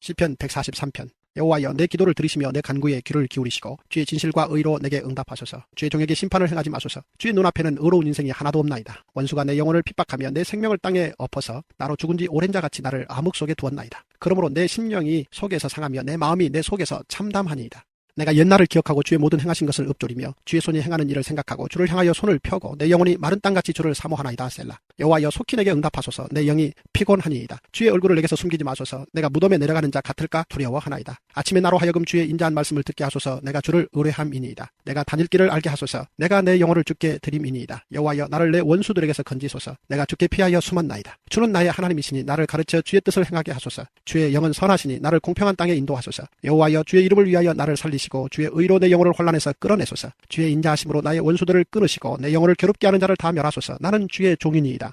시편 143편. 여호와여, 내 기도를 들으시며 내 간구에 귀를 기울이시고 주의 진실과 의로 내게 응답하소서. 주의 종에게 심판을 행하지 마소서. 주의 눈앞에는 의로운 인생이 하나도 없나이다. 원수가 내 영혼을 핍박하며 내 생명을 땅에 엎어서 나로 죽은 지 오랜 자같이 나를 암흑 속에 두었나이다. 그러므로 내 심령이 속에서 상하며 내 마음이 내 속에서 참담하니이다. 내가 옛날을 기억하고 주의 모든 행하신 것을 읊조리며 주의 손이 행하는 일을 생각하고 주를 향하여 손을 펴고 내 영혼이 마른 땅같이 주를 사모하나이다. 셀라. 여호와여, 속히 내게 응답하소서. 내 영이 피곤하니이다. 주의 얼굴을 내게서 숨기지 마소서. 내가 무덤에 내려가는 자 같을까 두려워하나이다. 아침에 나로 하여금 주의 인자한 말씀을 듣게 하소서. 내가 주를 의뢰함이니이다. 내가 다닐 길을 알게 하소서. 내가 내 영혼을 주께 드림이니이다. 여호와여, 나를 내 원수들에게서 건지소서. 내가 주께 피하여 숨었나이다. 주는 나의 하나님이시니 나를 가르쳐 주의 뜻을 행하게 하소서. 주의 영은 선하시니 나를 공평한 땅에 인도하소서. 여호와여, 주의 이름을 위하여 나를 살리시고 주의 의로 내 영혼을 혼란에서 끌어내소서. 주의 인자하심으로 나의 원수들을 끊으시고 내 영혼을 괴롭게 하는 자를 다 멸하소서. 나는 주의 종이니이다.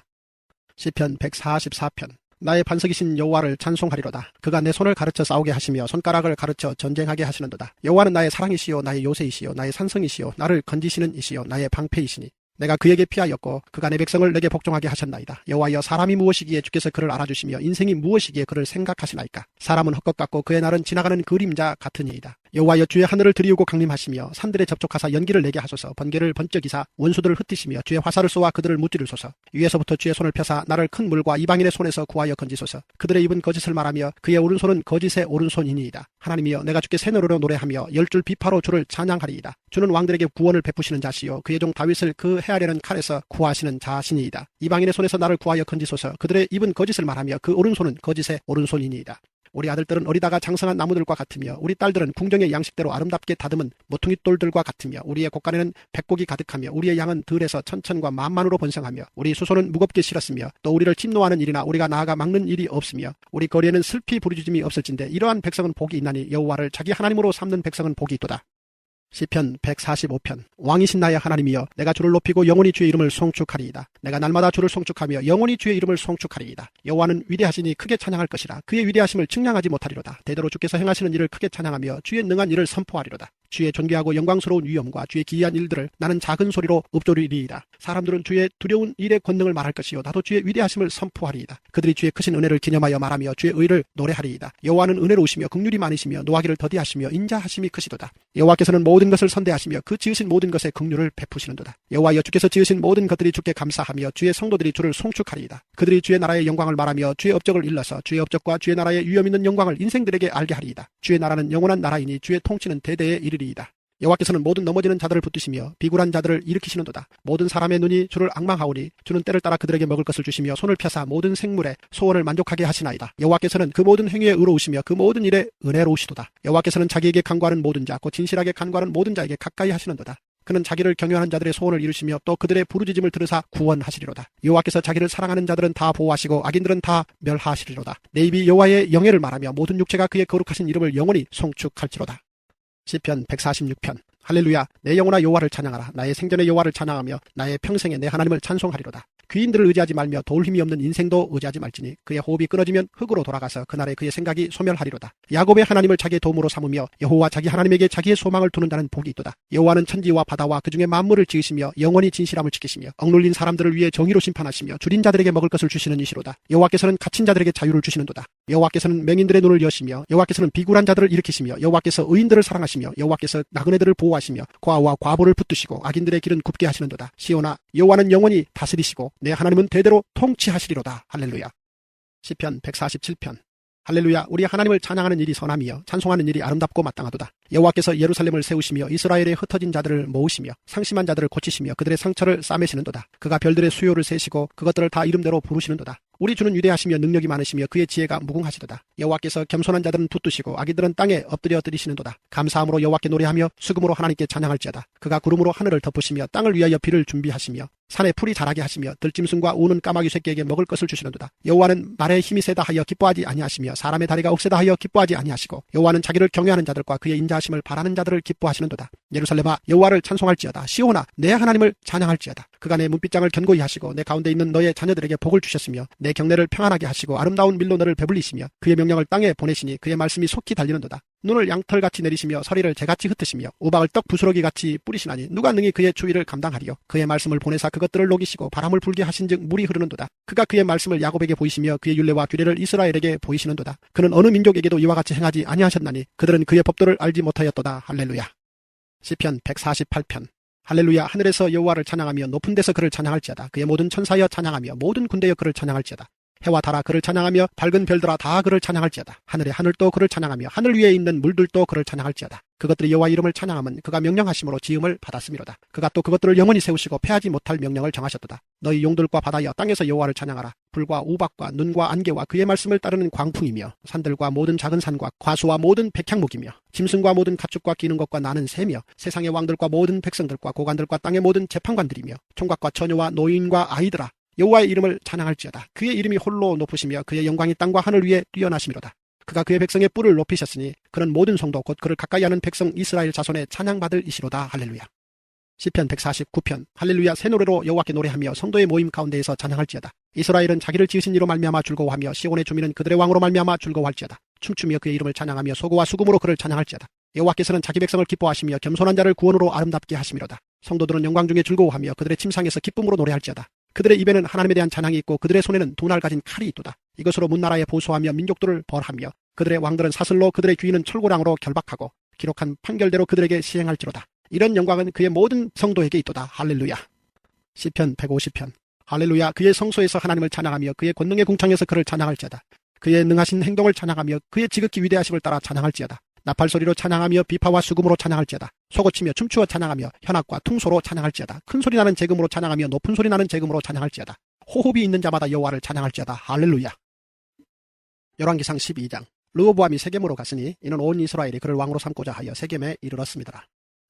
시편 144편. 나의 반석이신 여호와를 찬송하리로다. 그가 내 손을 가르쳐 싸우게 하시며 손가락을 가르쳐 전쟁하게 하시는도다. 여호와는 나의 사랑이시요 나의 요새이시요 나의 산성이시요 나를 건지시는 이시요 나의 방패이시니 내가 그에게 피하였고 그가 내 백성을 내게 복종하게 하셨나이다. 여호와여, 사람이 무엇이기에 주께서 그를 알아주시며 인생이 무엇이기에 그를 생각하시나이까. 사람은 헛것 같고 그의 날은 지나가는 그림자 같으니이다. 여호와여, 주의 하늘을 들이우고 강림하시며 산들에 접촉하사 연기를 내게 하소서. 번개를 번쩍이사 원수들을 흩으시며 주의 화살을 쏘아 그들을 무찌르소서. 위에서부터 주의 손을 펴사 나를 큰 물과 이방인의 손에서 구하여 건지소서. 그들의 입은 거짓을 말하며 그의 오른손은 거짓의 오른손이니이다. 하나님이여, 내가 주께 새 노래로 노래하며 열줄 비파로 주를 찬양하리이다. 주는 왕들에게 구원을 베푸시는 자시요 그의 종 다윗을 그 헤아려는 칼에서 구하시는 자신이이다. 이방인의 손에서 나를 구하여 건지소서. 그들의 입은 거짓을 말하며 그 오른손은 거짓의 오른손이니이다. 우리 아들들은 어리다가 장성한 나무들과 같으며 우리 딸들은 궁정의 양식대로 아름답게 다듬은 모퉁이 돌들과 같으며 우리의 곳간에는 백곡이 가득하며 우리의 양은 들에서 천천과 만만으로 번성하며 우리 수소는 무겁게 실었으며 또 우리를 침노하는 일이나 우리가 나아가 막는 일이 없으며 우리 거리에는 슬피 부르짖음이 없을진데 이러한 백성은 복이 있나니 여호와를 자기 하나님으로 삼는 백성은 복이 있도다. 시편 145편. 왕이신 나의 하나님이여, 내가 주를 높이고 영원히 주의 이름을 송축하리이다. 내가 날마다 주를 송축하며 영원히 주의 이름을 송축하리이다. 여호와는 위대하시니 크게 찬양할 것이라. 그의 위대하심을 측량하지 못하리로다. 대대로 주께서 행하시는 일을 크게 찬양하며 주의 능한 일을 선포하리로다. 주의 존귀하고 영광스러운 위엄과 주의 기이한 일들을 나는 작은 소리로 읊조리리이다. 사람들은 주의 두려운 일의 권능을 말할 것이요 나도 주의 위대하심을 선포하리이다. 그들이 주의 크신 은혜를 기념하여 말하며 주의 의를 노래하리이다. 여호와는 은혜로우시며 긍휼이 많으시며 노하기를 더디하시며 인자하심이 크시도다. 여호와께서는 모든 것을 선대하시며 그 지으신 모든 것에 긍휼을 베푸시는도다. 여호와여, 주께서 지으신 모든 것들이 주께 감사하며 주의 성도들이 주를 송축하리이다. 그들이 주의 나라의 영광을 말하며 주의 업적을 일러서 주의 업적과 주의 나라의 위엄 있는 영광을 인생들에게 알게 하리이다. 주의 나라는 영원한 나라이니 주의 통치는 대대에 이르리이다. 여호와께서는 모든 넘어지는 자들을 붙드시며 비굴한 자들을 일으키시는도다. 모든 사람의 눈이 주를 앙망하오니 주는 때를 따라 그들에게 먹을 것을 주시며 손을 펴사 모든 생물의 소원을 만족하게 하시나이다. 여호와께서는 그 모든 행위에 의로우시며 그 모든 일에 은혜로우시도다. 여호와께서는 자기에게 간구하는 모든 자 곧 진실하게 간구하는 모든 자에게 가까이 하시는도다. 그는 자기를 경외하는 자들의 소원을 이루시며 또 그들의 부르짖음을 들으사 구원하시리로다. 여호와께서 자기를 사랑하는 자들은 다 보호하시고 악인들은 다 멸하시리로다. 내 입이 여호와의 영예를 말하며 모든 육체가 그의 거룩하신 이름을 영원히 송축할지로다. 시편 146편. 할렐루야, 내 영혼아 여호와를 찬양하라. 나의 생전에 여호와를 찬양하며 나의 평생에 내 하나님을 찬송하리로다. 귀인들을 의지하지 말며 도울 힘이 없는 인생도 의지하지 말지니 그의 호흡이 끊어지면 흙으로 돌아가서 그날에 그의 생각이 소멸하리로다. 야곱의 하나님을 자기의 도움으로 삼으며 여호와 자기 하나님에게 자기의 소망을 두는 자는 복이 있도다. 여호와는 천지와 바다와 그 중에 만물을 지으시며 영원히 진실함을 지키시며 억눌린 사람들을 위해 정의로 심판하시며 줄인 자들에게 먹을 것을 주시는 이시로다. 여호와께서는 갇힌 자들에게 자유를 주시는도다. 여호와께서는 맹인들의 눈을 여시며 여호와께서는 비굴한 자들을 일으키시며 여호와께서 의인들을 사랑하시며 여호와께서 나그네들을 보호하시며 과와 과부를 붙드시고 악인들의 길은 굽게 하시는도다. 시온아, 여호와는 영원히 다스리시고 내 하나님은 대대로 통치하시리로다. 할렐루야. 시편 147편. 할렐루야, 우리 하나님을 찬양하는 일이 선함이여 찬송하는 일이 아름답고 마땅하도다. 여호와께서 예루살렘을 세우시며 이스라엘에 흩어진 자들을 모으시며 상심한 자들을 고치시며 그들의 상처를 싸매시는도다. 그가 별들의 수요를 세시고 그것들을 다 이름대로 부르시는도다. 우리 주는 위대하시며 능력이 많으시며 그의 지혜가 무궁하시도다. 여호와께서 겸손한 자들은 붙드시고 악인들은 땅에 엎드려 드리시는도다. 감사함으로 여호와께 노래하며 수금으로 하나님께 찬양할지어다. 그가 구름으로 하늘을 덮으시며 땅을 위하여 비를 준비하시며 산에 풀이 자라게 하시며 들짐승과 우는 까마귀 새끼에게 먹을 것을 주시는도다. 여호와는 말에 힘이 세다 하여 기뻐하지 아니하시며 사람의 다리가 억세다 하여 기뻐하지 아니하시고 여호와는 자기를 경외하는 자들과 그의 인자하심을 바라는 자들을 기뻐하시는도다. 예루살렘아, 여호와를 찬송할지어다. 시온아, 내 하나님을 찬양할지어다. 그가 내 문빗장을 견고히 하시고 내 가운데 있는 너의 자녀들에게 복을 주셨으며 내 경내를 평안하게 하시고 아름다운 밀로 너를 배불리시며 그의 명령을 땅에 보내시니 그의 말씀이 속히 달리는도다. 눈을 양털같이 내리시며 서리를 재같이 흩으시며 우박을 떡 부스러기같이 뿌리시나니 누가 능히 그의 추위를 감당하리요. 그의 말씀을 보내사 그것들을 녹이시고 바람을 불게 하신즉 물이 흐르는도다. 그가 그의 말씀을 야곱에게 보이시며 그의 율례와 규례를 이스라엘에게 보이시는도다. 그는 어느 민족에게도 이와 같이 행하지 아니하셨나니 그들은 그의 법도를 알지 못하였도다. 할렐루야. 시편 148편. 할렐루야. 하늘에서 여호와를 찬양하며 높은 데서 그를 찬양할지어다. 그의 모든 천사여 찬양하며 모든 군대여 그를 찬양할지어다. 해와 달아 그를 찬양하며 밝은 별들아 다 그를 찬양할지어다. 하늘의 하늘도 그를 찬양하며 하늘 위에 있는 물들도 그를 찬양할지어다. 그것들이 여호와 이름을 찬양함은 그가 명령하심으로 지음을 받았음이로다. 그가 또 그것들을 영원히 세우시고 패하지 못할 명령을 정하셨도다. 너희 용들과 바다여 땅에서 여호와를 찬양하라. 불과 우박과 눈과 안개와 그의 말씀을 따르는 광풍이며 산들과 모든 작은 산과 과수와 모든 백향목이며 짐승과 모든 가축과 기는 것과 나는 새며 세상의 왕들과 모든 백성들과 고관들과 땅의 모든 재판관들이며 총각과 처녀와 노인과 아이들아 여호와의 이름을 찬양할지어다. 그의 이름이 홀로 높으시며 그의 영광이 땅과 하늘 위에 뛰어나심이로다. 그가 그의 백성의 뿔을 높이셨으니 그는 모든 성도 곧 그를 가까이 하는 백성 이스라엘 자손의 찬양받을 이시로다. 할렐루야. 시편 149편. 할렐루야. 새 노래로 여호와께 노래하며 성도의 모임 가운데에서 찬양할지어다. 이스라엘은 자기를 지으신 이로 말미암아 즐거워하며 시온의 주민은 그들의 왕으로 말미암아 즐거워할지어다. 춤추며 그의 이름을 찬양하며 소고와 수금으로 그를 찬양할지어다. 여호와께서는 자기 백성을 기뻐하시며 겸손한 자를 구원으로 아름답게 하심이로다. 성도들은 영광 중에 즐거워하며 그들의 침상에서 기쁨으로 노래할지어다. 그들의 입에는 하나님에 대한 찬양이 있고 그들의 손에는 두 날 가진 칼이 있도다. 이것으로 문나라에 보소하며 민족들을 벌하며 그들의 왕들은 사슬로 그들의 주인은 철고랑으로 결박하고 기록한 판결대로 그들에게 시행할지로다. 이런 영광은 그의 모든 성도에게 있도다. 할렐루야. 시편 150편. 할렐루야. 그의 성소에서 하나님을 찬양하며 그의 권능의 궁창에서 그를 찬양할지어다. 그의 능하신 행동을 찬양하며 그의 지극히 위대하심을 따라 찬양할지어다. 나팔소리로 찬양하며 비파와 수금으로 찬양할지어다. 소고치며 춤추어 찬양하며 현악과 퉁소로 찬양할지어다. 큰 소리 나는 재금으로 찬양하며 높은 소리 나는 재금으로 찬양할지어다. 호흡이 있는 자마다 여호와를 찬양할지어다. 할렐루야. 열왕기상 12장. 르호보암이 세겜으로 갔으니 이는 온 이스라엘이 그를 왕으로 삼고자 하여 세겜에 이르렀습니다.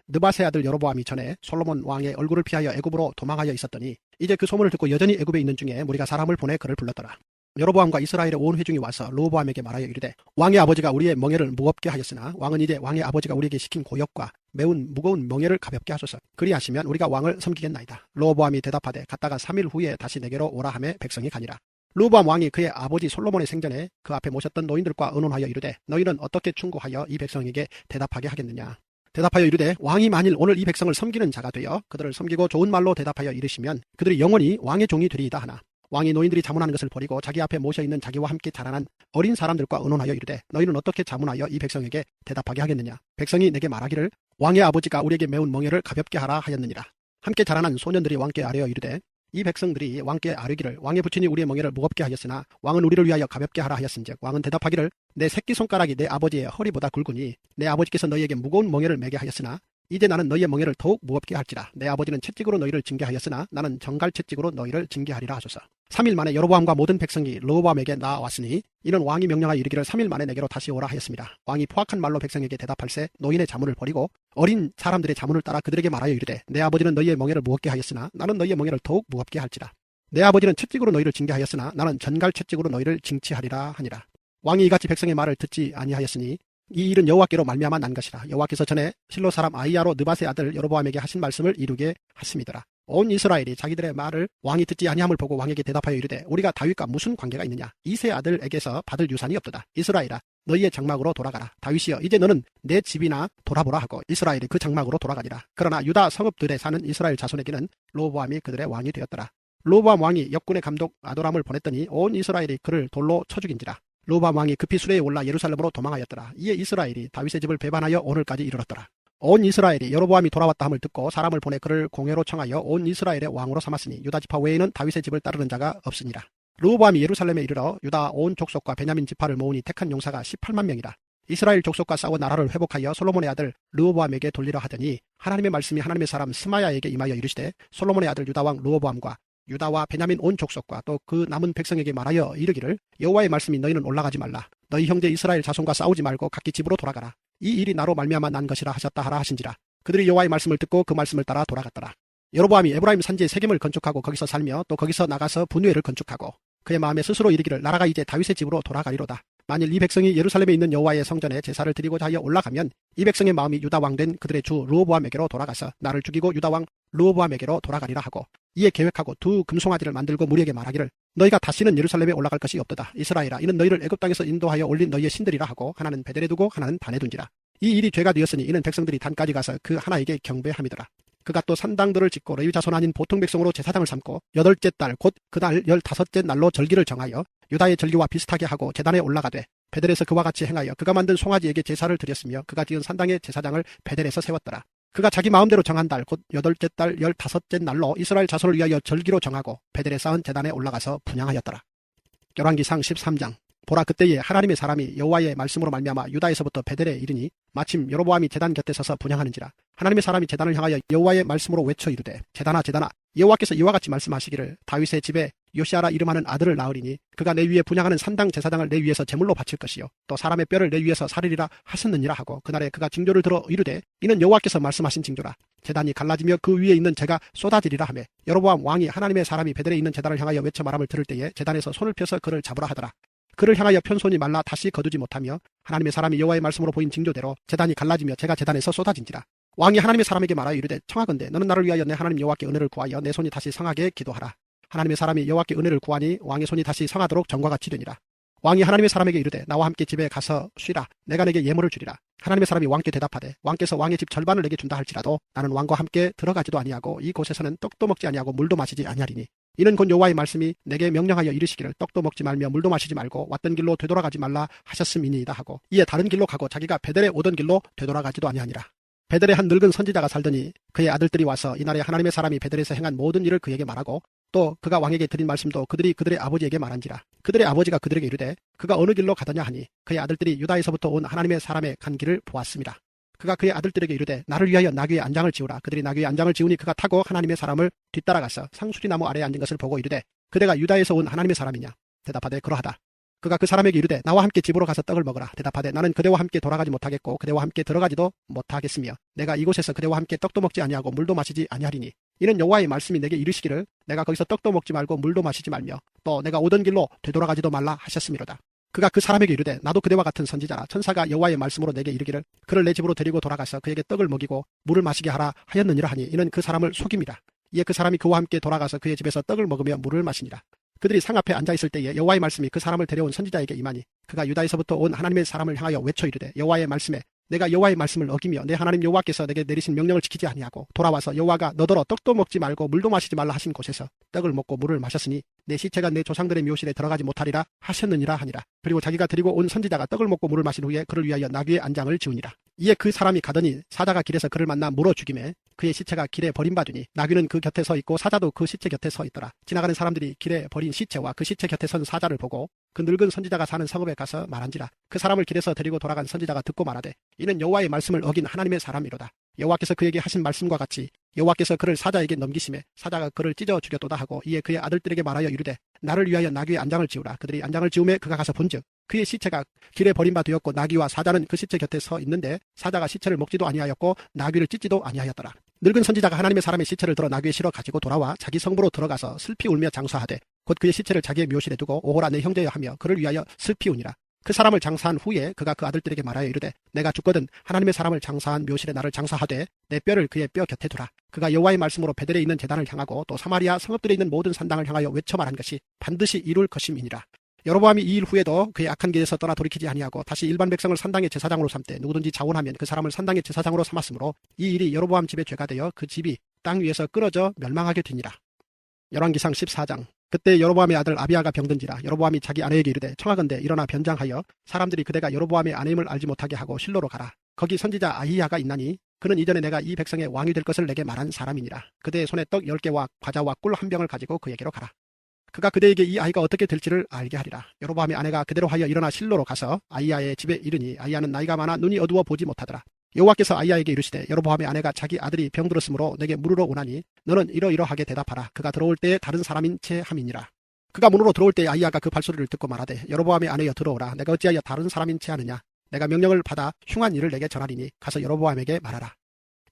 느밧의 아들 여로보암이 전에 솔로몬 왕의 얼굴을 피하여 애굽으로 도망하여 있었더니 이제 그 소문을 듣고 여전히 애굽에 있는 중에 무리가 사람을 보내 그를 불렀더라. 여로보암과 이스라엘의 온 회중이 와서 르호보암에게 말하여 이르되 왕의 아버지가 우리의 멍에를 무겁게 하였으나 왕은 이제 왕의 아버지가 우리에게 시킨 고역과 매운 무거운 멍에를 가볍게 하소서. 그리하시면 우리가 왕을 섬기겠나이다. 르호보암이 대답하되 갔다가 3일 후에 다시 내게로 오라 하매 백성이 가니라. 르호보암 왕이 그의 아버지 솔로몬의 생전에 그 앞에 모셨던 노인들과 의논하여 이르되 너희는 어떻게 충고하여 이 백성에게 대답하게 하겠느냐. 대답하여 이르되 왕이 만일 오늘 이 백성을 섬기는 자가 되어 그들을 섬기고 좋은 말로 대답하여 이르시면 그들이 영원히 왕의 종이 되리이다 하나. 왕이 노인들이 자문하는 것을 버리고 자기 앞에 모셔있는 자기와 함께 자라난 어린 사람들과 의논하여 이르되 너희는 어떻게 자문하여 이 백성에게 대답하게 하겠느냐. 백성이 내게 말하기를 왕의 아버지가 우리에게 매운 멍에를 가볍게 하라 하였느니라. 함께 자라난 소년들이 왕께 아뢰어 이르되 이 백성들이 왕께 아뢰기를 왕의 부친이 우리의 멍에를 무겁게 하였으나 왕은 우리를 위하여 가볍게 하라 하였은즉 왕은 대답하기를 내 새끼손가락이 내 아버지의 허리보다 굵으니 내 아버지께서 너희에게 무거운 멍에를 매게 하였으나 이제 나는 너희의 멍에를 더욱 무겁게 할지라. 내 아버지는 채찍으로 너희를 징계하였으나 나는 정갈 채찍으로 너희를 징계하리라 하소서. 3일 만에 여로보암과 모든 백성이 르호보암에게 나왔으니 이는 왕이 명령하여 이르기를 3일 만에 내게로 다시 오라 하였습니다. 왕이 포악한 말로 백성에게 대답할세 노인의 자문을 버리고 어린 사람들의 자문을 따라 그들에게 말하여 이르되 내 아버지는 너희의 멍에를 무겁게 하였으나 나는 너희의 멍에를 더욱 무겁게 할지라. 내 아버지는 채찍으로 너희를 징계하였으나 나는 전갈 채찍으로 너희를 징치하리라 하니라. 왕이 이같이 백성의 말을 듣지 아니하였으니 이 일은 여호와께로 말미암아 난 것이라. 여호와께서 전에 실로 사람 아이야로 느밧의 아들 여로보암에게 하신 말씀을 이루게 하심이더라. 온 이스라엘이 자기들의 말을 왕이 듣지 아니함을 보고 왕에게 대답하여 이르되 우리가 다윗과 무슨 관계가 있느냐. 이세 아들에게서 받을 유산이 없도다. 이스라엘아 너희의 장막으로 돌아가라. 다윗이여 이제 너는 내 집이나 돌아보라 하고 이스라엘이 그 장막으로 돌아가니라. 그러나 유다 성읍들에 사는 이스라엘 자손에게는 르호보암이 그들의 왕이 되었더라. 르호보암 왕이 역군의 감독 아도람을 보냈더니 온 이스라엘이 그를 돌로 쳐 죽인지라. 르호보암 왕이 급히 수레에 올라 예루살렘으로 도망하였더라. 이에 이스라엘이 다윗의 집을 배반하여 오늘까지 이르렀더라. 온 이스라엘이 여로보암이 돌아왔다 함을 듣고 사람을 보내 그를 공회로 청하여 온 이스라엘의 왕으로 삼았으니 유다 지파 외에는 다윗의 집을 따르는 자가 없으니라. 르호보암이 예루살렘에 이르러 유다 온 족속과 베냐민 지파를 모으니 택한 용사가 18만 명이라. 이스라엘 족속과 싸워 나라를 회복하여 솔로몬의 아들 르호보암에게 돌리려 하더니 하나님의 말씀이 하나님의 사람 스마야에게 임하여 이르시되 솔로몬의 아들 유다 왕 르호보암과 유다와 베냐민 온 족속과 또 그 남은 백성에게 말하여 이르기를 여호와의 말씀이 너희는 올라가지 말라. 너희 형제 이스라엘 자손과 싸우지 말고 각기 집으로 돌아가라. 이 일이 나로 말미암아 난 것이라 하셨다 하라 하신지라. 그들이 여호와의 말씀을 듣고 그 말씀을 따라 돌아갔더라. 여로보암이 에브라임 산지에 세겜을 건축하고 거기서 살며 또 거기서 나가서 분회를 건축하고 그의 마음에 스스로 이르기를 나라가 이제 다윗의 집으로 돌아가리로다. 만일 이 백성이 예루살렘에 있는 여호와의 성전에 제사를 드리고자 하여 올라가면 이 백성의 마음이 유다 왕 된 그들의 주 르호보암에게로 돌아가서 나를 죽이고 유다 왕 르호보암에게로 돌아가리라 하고, 이에 계획하고 두 금송아지를 만들고 무리에게 말하기를 너희가 다시는 예루살렘에 올라갈 것이 없도다. 이스라엘아, 이는 너희를 애굽 땅에서 인도하여 올린 너희의 신들이라 하고 하나는 베델에 두고 하나는 단에 둔지라. 이 일이 죄가 되었으니 이는 백성들이 단까지 가서 그 하나에게 경배함이더라. 그가 또 산당들을 짓고 레위 자손 아닌 보통 백성으로 제사장을 삼고 8째 달 곧 그달 15째 날로 절기를 정하여 유다의 절기와 비슷하게 하고 제단에 올라가되 베델에서 그와 같이 행하여 그가 만든 송아지에게 제사를 드렸으며 그가 지은 산당의 제사장을 베델에서 세웠더라. 그가 자기 마음대로 정한 달 곧 8째 달 15째 날로 이스라엘 자손을 위하여 절기로 정하고 베델에 쌓은 제단에 올라가서 분향하였더라. 열왕기상 13장. 보라, 그때에 하나님의 사람이 여호와의 말씀으로 말미암아 유다에서부터 베델에 이르니 마침 여로보암이 제단 곁에 서서 분향하는지라. 하나님의 사람이 제단을 향하여 여호와의 말씀으로 외쳐 이르되 제단아 제단아, 여호와께서 이와 같이 말씀하시기를 다윗의 집에 요시아라 이름하는 아들을 낳으리니 그가 내 위에 분향하는 산당 제사장을 내 위에서 제물로 바칠 것이요 또 사람의 뼈를 내 위에서 사르리라 하셨느니라 하고, 그날에 그가 징조를 들어 이르되 이는 여호와께서 말씀하신 징조라. 제단이 갈라지며 그 위에 있는 재가 쏟아지리라 하며, 여로보암 왕이 하나님의 사람이 베델에 있는 제단을 향하여 외쳐 말함을 들을 때에 제단에서 손을 펴서 그를 잡으라 하더라. 그를 향하여 편손이 말라 다시 거두지 못하며 하나님의 사람이 여호와의 말씀으로 보인 징조대로 제단이 갈라지며 재가 제단에서 쏟아진지라. 왕이 하나님의 사람에게 말하여 이르되 청하건대 너는 나를 위하여 내 하나님 여호와께 은혜를 구하여 내 손이 다시 성하게 기도하라. 하나님의 사람이 여호와께 은혜를 구하니 왕의 손이 다시 성하도록 전과 같이 되니라. 왕이 하나님의 사람에게 이르되 나와 함께 집에 가서 쉬라. 내가 내게 예물을 주리라. 하나님의 사람이 왕께 대답하되 왕께서 왕의 집 절반을 내게 준다 할지라도 나는 왕과 함께 들어가지도 아니하고 이곳에서는 떡도 먹지 아니하고 물도 마시지 아니하리니 이는 곧 여호와의 말씀이 내게 명령하여 이르시기를 떡도 먹지 말며 물도 마시지 말고 왔던 길로 되돌아가지 말라 하셨음이니이다 하고, 이에 다른 길로 가고 자기가 베델에 오던 길로 되돌아가지도 아니하니라. 베델에 한 늙은 선지자가 살더니 그의 아들들이 와서 이날에 하나님의 사람이 베델에서 행한 모든 일을 그에게 말하고 또 그가 왕에게 드린 말씀도 그들이 그들의 아버지에게 말한지라. 그들의 아버지가 그들에게 이르되 그가 어느 길로 가더냐 하니 그의 아들들이 유다에서부터 온 하나님의 사람의 간 길을 보았습니다. 그가 그의 아들들에게 이르되 나를 위하여 나귀의 안장을 지우라. 그들이 나귀의 안장을 지우니 그가 타고 하나님의 사람을 뒤따라가서 상수리 나무 아래에 앉은 것을 보고 이르되 그대가 유다에서 온 하나님의 사람이냐. 대답하되 그러하다. 그가 그 사람에게 이르되 나와 함께 집으로 가서 떡을 먹으라. 대답하되 나는 그대와 함께 돌아가지 못하겠고 그대와 함께 들어가지도 못하겠으며 내가 이곳에서 그대와 함께 떡도 먹지 아니하고 물도 마시지 아니하리니 이는 여호와의 말씀이 내게 이르시기를 내가 거기서 떡도 먹지 말고 물도 마시지 말며 또 내가 오던 길로 되돌아가지도 말라 하셨음이로다. 그가 그 사람에게 이르되 나도 그대와 같은 선지자라. 천사가 여호와의 말씀으로 내게 이르기를 그를 내 집으로 데리고 돌아가서 그에게 떡을 먹이고 물을 마시게 하라 하였느니라 하니 이는 그 사람을 속임이라. 이에 그 사람이 그와 함께 돌아가서 그의 집에서 떡을 먹으며 물을 마시니라. 그들이 상 앞에 앉아있을 때에 여호와의 말씀이 그 사람을 데려온 선지자에게 임하니 그가 유다에서부터 온 하나님의 사람을 향하여 외쳐 이르되 여호와의 말씀에 내가 여호와의 말씀을 어기며 내 하나님 여호와께서 내게 내리신 명령을 지키지 아니하고 돌아와서 여호와가 너더러 떡도 먹지 말고 물도 마시지 말라 하신 곳에서 떡을 먹고 물을 마셨으니 내 시체가 내 조상들의 묘실에 들어가지 못하리라 하셨느니라 하니라. 그리고 자기가 데리고 온 선지자가 떡을 먹고 물을 마신 후에 그를 위하여 나귀의 안장을 지우니라. 이에 그 사람이 가더니 사자가 길에서 그를 만나 물어 죽이매 그의 시체가 길에 버림받으니 나귀는 그 곁에 서 있고 사자도 그 시체 곁에 서 있더라. 지나가는 사람들이 길에 버린 시체와 그 시체 곁에 선 사자를 보고 그 늙은 선지자가 사는 성읍에 가서 말한지라. 그 사람을 길에서 데리고 돌아간 선지자가 듣고 말하되 이는 여호와의 말씀을 어긴 하나님의 사람이로다. 여호와께서 그에게 하신 말씀과 같이 여호와께서 그를 사자에게 넘기심에 사자가 그를 찢어 죽였도다 하고, 이에 그의 아들들에게 말하여 이르되 나를 위하여 나귀의 안장을 지우라. 그들이 안장을 지우매 그가 가서 본즉 그의 시체가 길에 버림바 되었고 나귀와 사자는 그 시체 곁에 서 있는데 사자가 시체를 먹지도 아니하였고 나귀를 찢지도 아니하였더라. 늙은 선지자가 하나님의 사람의 시체를 들어 나귀에 실어 가지고 돌아와 자기 성부로 들어가서 슬피 울며 장사하되 곧 그의 시체를 자기의 묘실에 두고 오호라 내 형제여 하며 그를 위하여 슬피 우니라. 그 사람을 장사한 후에 그가 그 아들들에게 말하여 이르되 내가 죽거든 하나님의 사람을 장사한 묘실에 나를 장사하되 내 뼈를 그의 뼈 곁에 두라. 그가 여호와의 말씀으로 베델에 있는 제단을 향하고 또 사마리아 성읍들에 있는 모든 산당을 향하여 외쳐 말한 것이 반드시 이룰 것임이니라. 여로보암이 이 일 후에도 그의 악한 길에서 떠나 돌이키지 아니하고 다시 일반 백성을 산당의 제사장으로 삼되 누구든지 자원하면 그 사람을 산당의 제사장으로 삼았으므로 이 일이 여로보암 집의 죄가 되어 그 집이 땅 위에서 끊어져 멸망하게 되니라. 열왕기상 14장. 그때 여로보암의 아들 아비야가 병든지라. 여로보암이 자기 아내에게 이르되 청하건대 일어나 변장하여 사람들이 그대가 여로보암의 아내임을 알지 못하게 하고 실로로 가라. 거기 선지자 아히야가 있나니 그는 이전에 내가 이 백성의 왕이 될 것을 내게 말한 사람이니라. 그대의 손에 떡 10개와 과자와 꿀 1병을 가지고 그에게로 가라. 그가 그대에게 이 아이가 어떻게 될지를 알게 하리라. 여로보암의 아내가 그대로 하여 일어나 실로로 가서 아히야의 집에 이르니 아히야는 나이가 많아 눈이 어두워 보지 못하더라. 여호와께서 아히야에게 이르시되 여로보암의 아내가 자기 아들이 병들었으므로 내게 물으러 오나니 너는 이러이러하게 대답하라. 그가 들어올 때에 다른 사람인 채 함이니라. 그가 문으로 들어올 때에 아히야가 그 발소리를 듣고 말하되 여로보암의 아내여 들어오라. 내가 어찌하여 다른 사람인 채 하느냐. 내가 명령을 받아 흉한 일을 내게 전하리니 가서 여로보암에게 말하라.